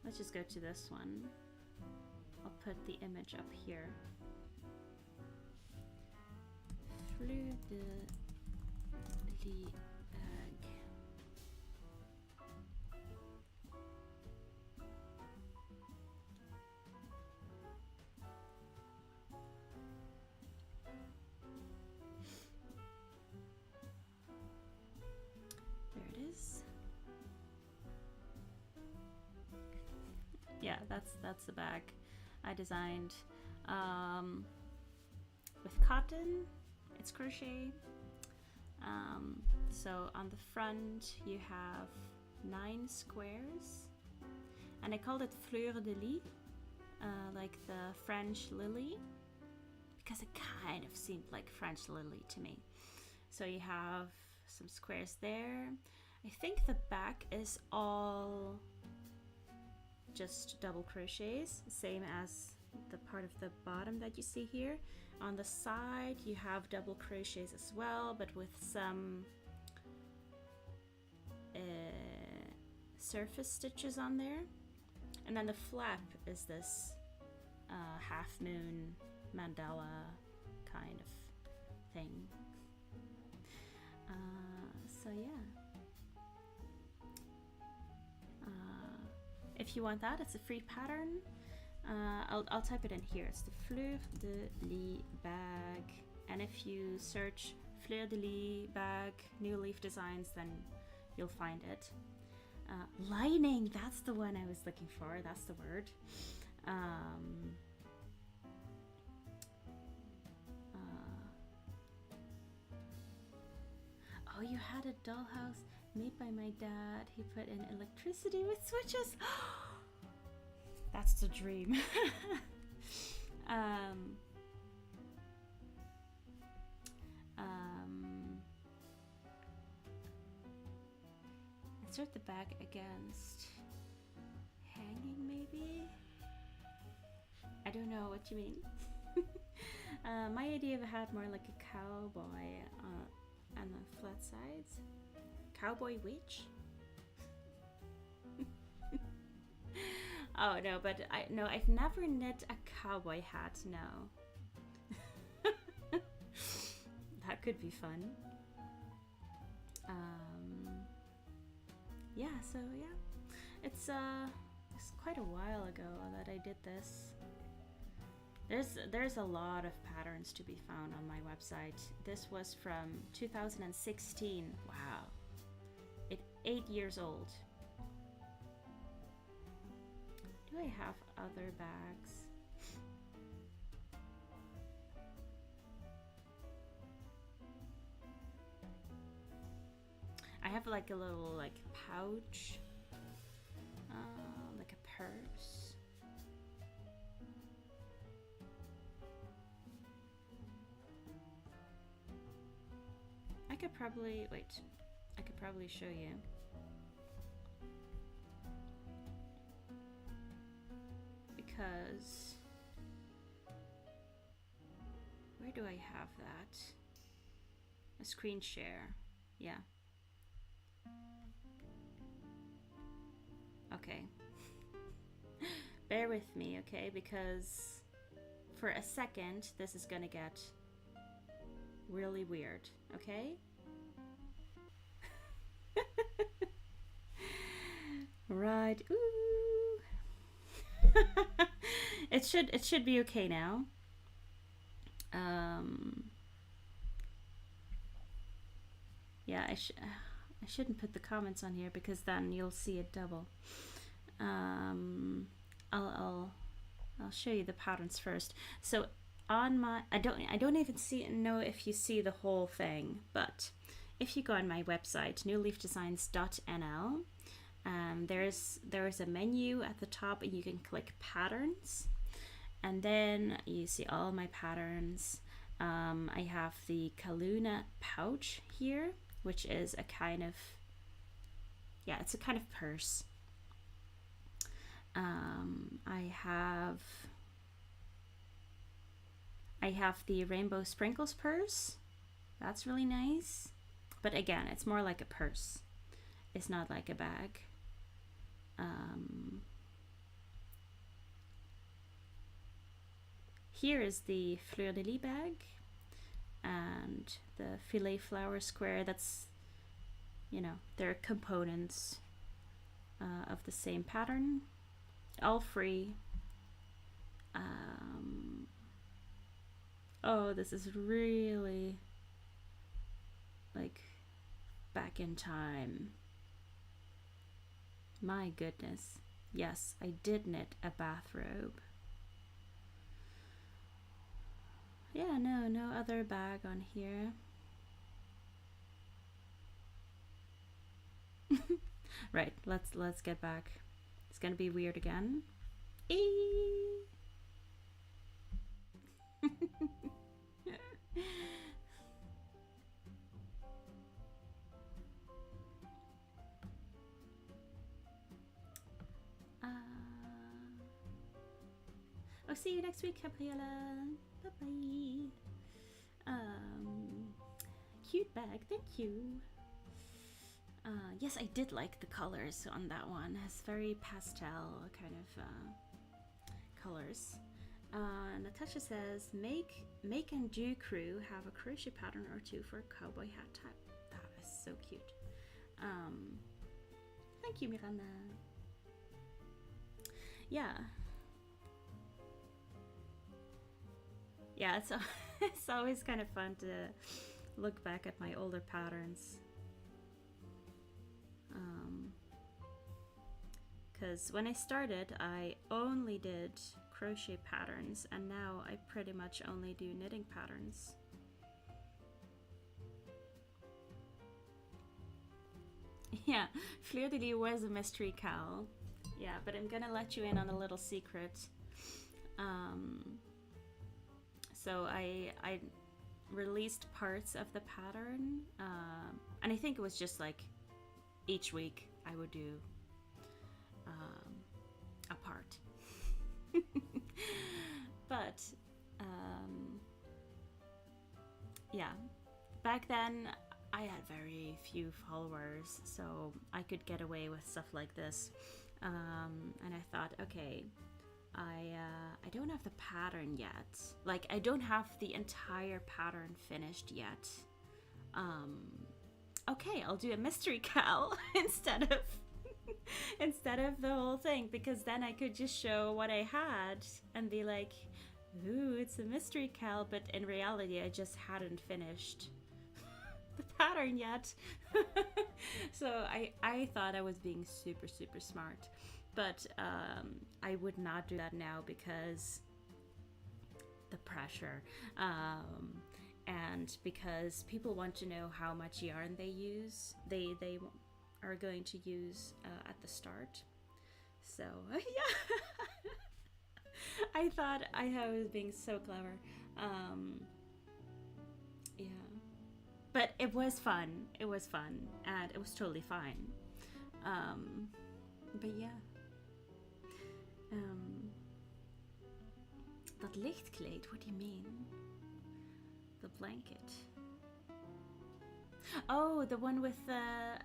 let's just go to this one. I'll put the image up here. Fleur de Lis bag. There it is. Yeah, that's the bag I designed with cotton. It's crochet. So on the front you have 9 squares, and I called it Fleur de Lis, like the French lily, because it kind of seemed like French lily to me. So you have some squares there. I think the back is all just double crochets, same as the part of the bottom that you see here. On the side you have double crochets as well, but with some surface stitches on there. And then the flap is this half moon mandala kind of thing. So yeah. If you want that, it's a free pattern. I'll type it in here. It's the Fleur de Lis bag, and if you search Fleur de Lis bag new leaf designs, then you'll find it. Lining, that's the one I was looking for. That's the word. Oh, you had a dollhouse made by my dad. He put in electricity with switches. That's the dream. Insert the bag against hanging, maybe? I don't know what you mean. My idea of a hat more like a cowboy on the flat sides. Cowboy witch? Oh no, but I've never knit a cowboy hat, no. That could be fun. Yeah, so yeah. It's quite a while ago that I did this. There's a lot of patterns to be found on my website. This was from 2016. Wow. It's 8 years old. Do I have other bags? I have like a little like pouch, like a purse. I could probably show you. Because where do I have that? A screen share. Yeah. Okay. Bear with me, okay? Because for a second, this is gonna get really weird, okay? Right. Ooh. It should be okay now. Yeah, I shouldn't put the comments on here because then you'll see it double. I'll show you the patterns first. So on my, I don't even know if you see the whole thing, but if you go on my website newleafdesigns.nl, there is a menu at the top and you can click patterns, and then you see all my patterns. I have the Kaluna pouch here, which is a kind of, yeah, it's a kind of purse. I have the rainbow sprinkles purse. That's really nice, but again, it's more like a purse. It's not like a bag. Here is the fleur de lis bag and the filet flower square. That's, you know, they're components of the same pattern, all free. Oh, this is really like back in time. My goodness. Yes, I did knit a bathrobe. Yeah, no other bag on here. Right, let's get back. It's gonna be weird again. I'll see you next week, Gabriella. Bye bye. Cute bag, thank you. Yes, I did like the colors on that one. It's very pastel kind of colors. Natasha says, make and do crew have a crochet pattern or two for a cowboy hat type. That is so cute. Thank you, Miranda. Yeah. Yeah, it's always kind of fun to look back at my older patterns. Because when I started, I only did crochet patterns, and now I pretty much only do knitting patterns. Yeah, Fleur de Lis was a mystery cowl. Yeah, but I'm gonna let you in on a little secret. So I released parts of the pattern, and I think it was just like each week I would do a part. But yeah, back then I had very few followers, so I could get away with stuff like this, and I thought, okay, I don't have the pattern yet. Like, I don't have the entire pattern finished yet. Okay, I'll do a mystery cowl instead of the whole thing, because then I could just show what I had and be like, ooh, it's a mystery cowl, but in reality I just hadn't finished the pattern yet. So I thought I was being super smart, but I would not do that now because the pressure, and because people want to know how much yarn they use. They are going to use at the start. So yeah. I thought I was being so clever. Yeah, but it was fun. It was fun, and it was totally fine. But yeah. Dat lichtkleed, what do you mean? The blanket. Oh, the one with the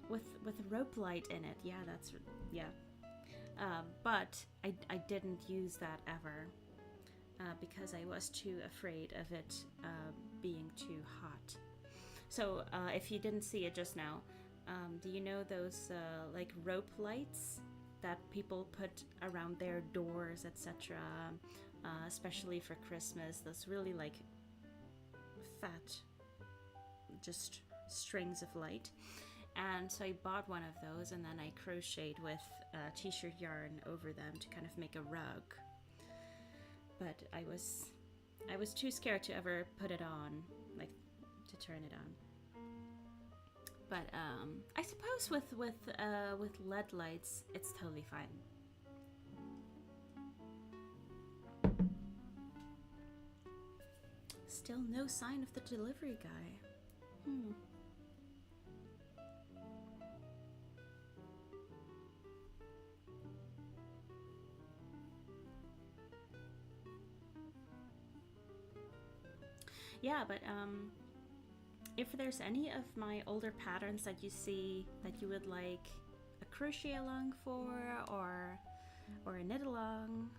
with rope light in it. Yeah, that's, yeah. But I didn't use that ever because I was too afraid of it being too hot. So if you didn't see it just now, do you know those like rope lights that people put around their doors, etc., especially for Christmas? Those really like fat, just strings of light. And so I bought one of those, and then I crocheted with t-shirt yarn over them to kind of make a rug. But I was too scared to ever put it on, like to turn it on. But I suppose with LED lights, it's totally fine. Still no sign of the delivery guy. Yeah, but if there's any of my older patterns that you see that you would like a crochet along for, or a knit along,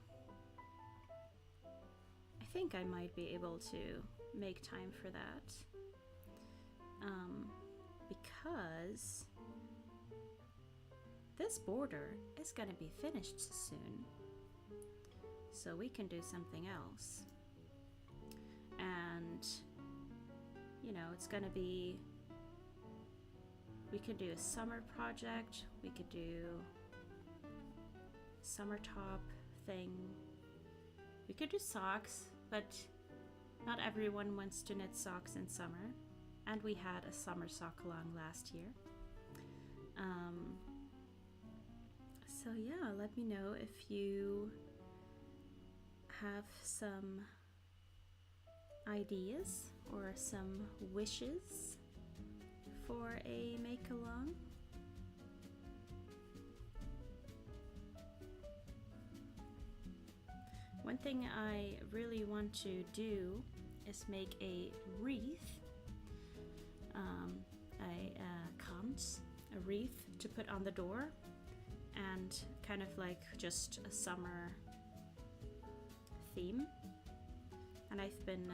I think I might be able to make time for that, because this border is going to be finished soon, so we can do something else. And you know, it's gonna be, we could do a summer project, we could do summer top thing, we could do socks, but not everyone wants to knit socks in summer, and we had a summer sock along last year. So yeah, let me know if you have some ideas or some wishes for a make along. One thing I really want to do is make a wreath, a wreath to put on the door, and kind of like just a summer theme. And I've been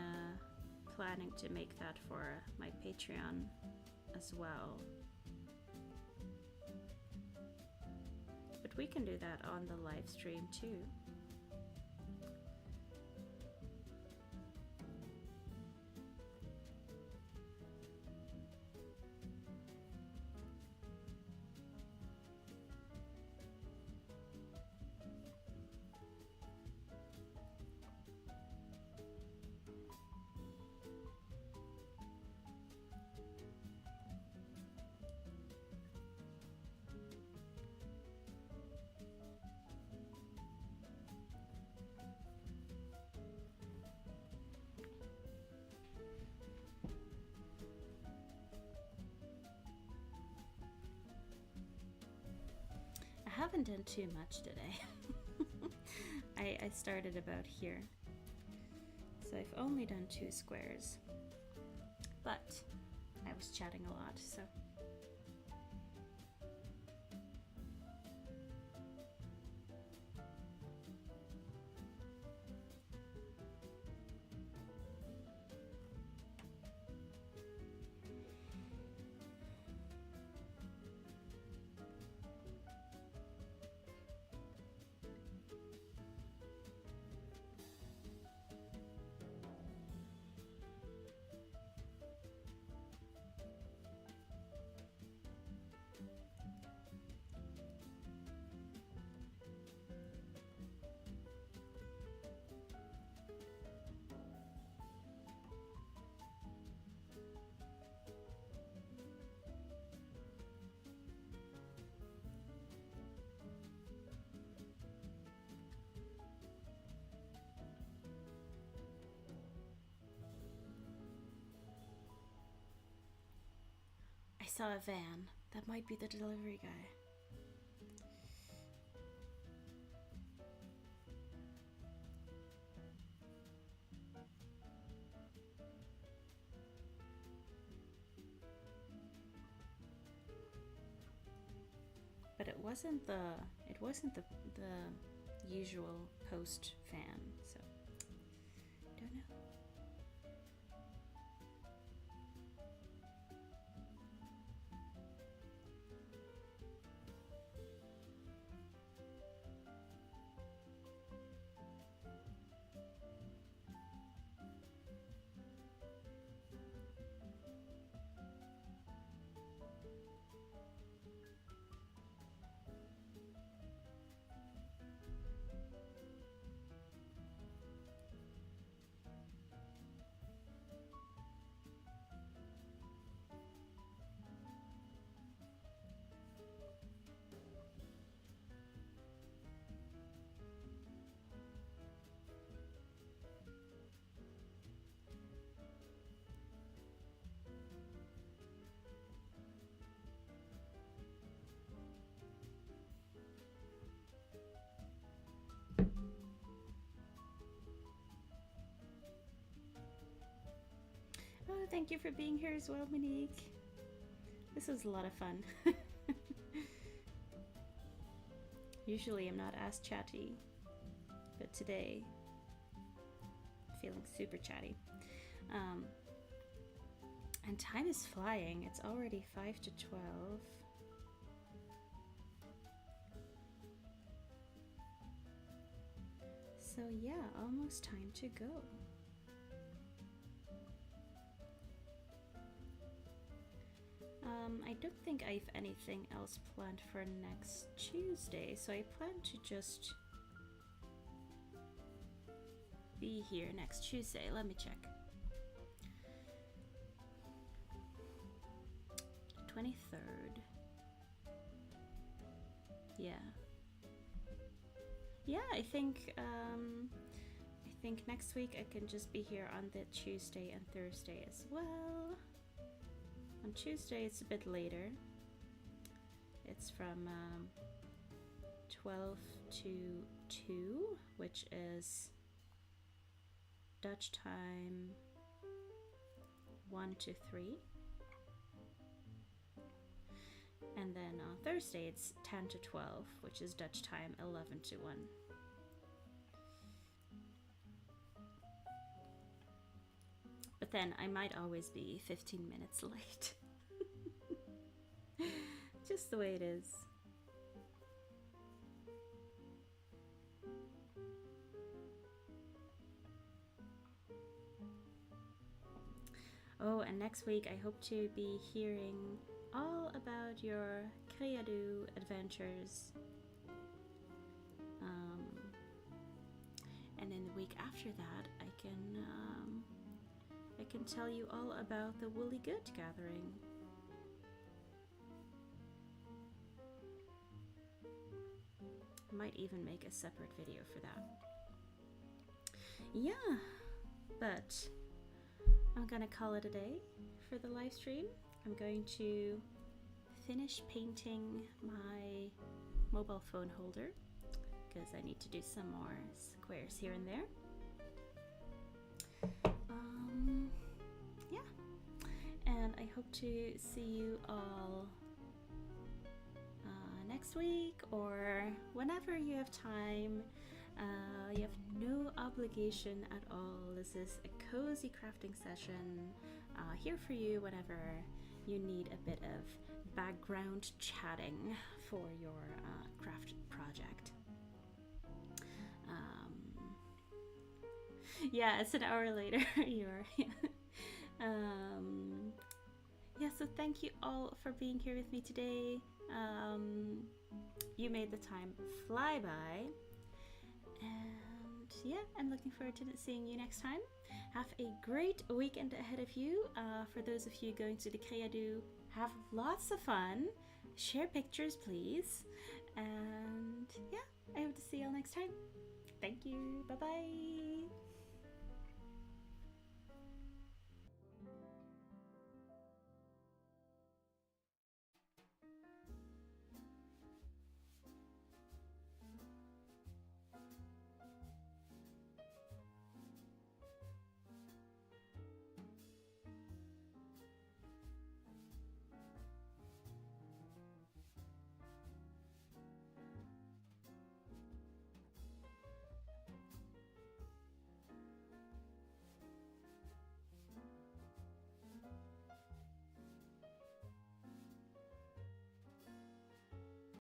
planning to make that for my Patreon as well. But we can do that on the live stream too. I haven't done too much today. I started about here, so I've only done 2 squares, but I was chatting a lot, so I saw a van. That might be the delivery guy. But it wasn't the usual post fan, so don't know. Oh, thank you for being here as well, Monique. This was a lot of fun. Usually I'm not as chatty, but today I'm feeling super chatty. And time is flying. It's already 5 to 12. So yeah, almost time to go. I don't think I have anything else planned for next Tuesday, so I plan to just be here next Tuesday. Let me check. 23rd. Yeah. Yeah, I think next week I can just be here on the Tuesday and Thursday as well. On Tuesday it's a bit later. It's from 12 to 2, which is Dutch time 1 to 3. And then on Thursday it's 10 to 12, which is Dutch time 11 to 1. But then I might always be 15 minutes late. Just the way it is. Oh, and next week I hope to be hearing all about your Creado adventures. And in the week after that, I can tell you all about the Woolly Good gathering. I might even make a separate video for that. Yeah, but I'm gonna call it a day for the live stream. I'm going to finish painting my mobile phone holder because I need to do some more squares here and there. Yeah, and I hope to see you all next week or whenever you have time. You have no obligation at all. This is a cozy crafting session here for you whenever you need a bit of background chatting for your craft project. Yeah, it's an hour later. Yeah, so thank you all for being here with me today. You made the time fly by. And yeah, I'm looking forward to seeing you next time. Have a great weekend ahead of you. For those of you going to the Creado, have lots of fun. Share pictures, please. And yeah, I hope to see you all next time. Thank you. Bye-bye.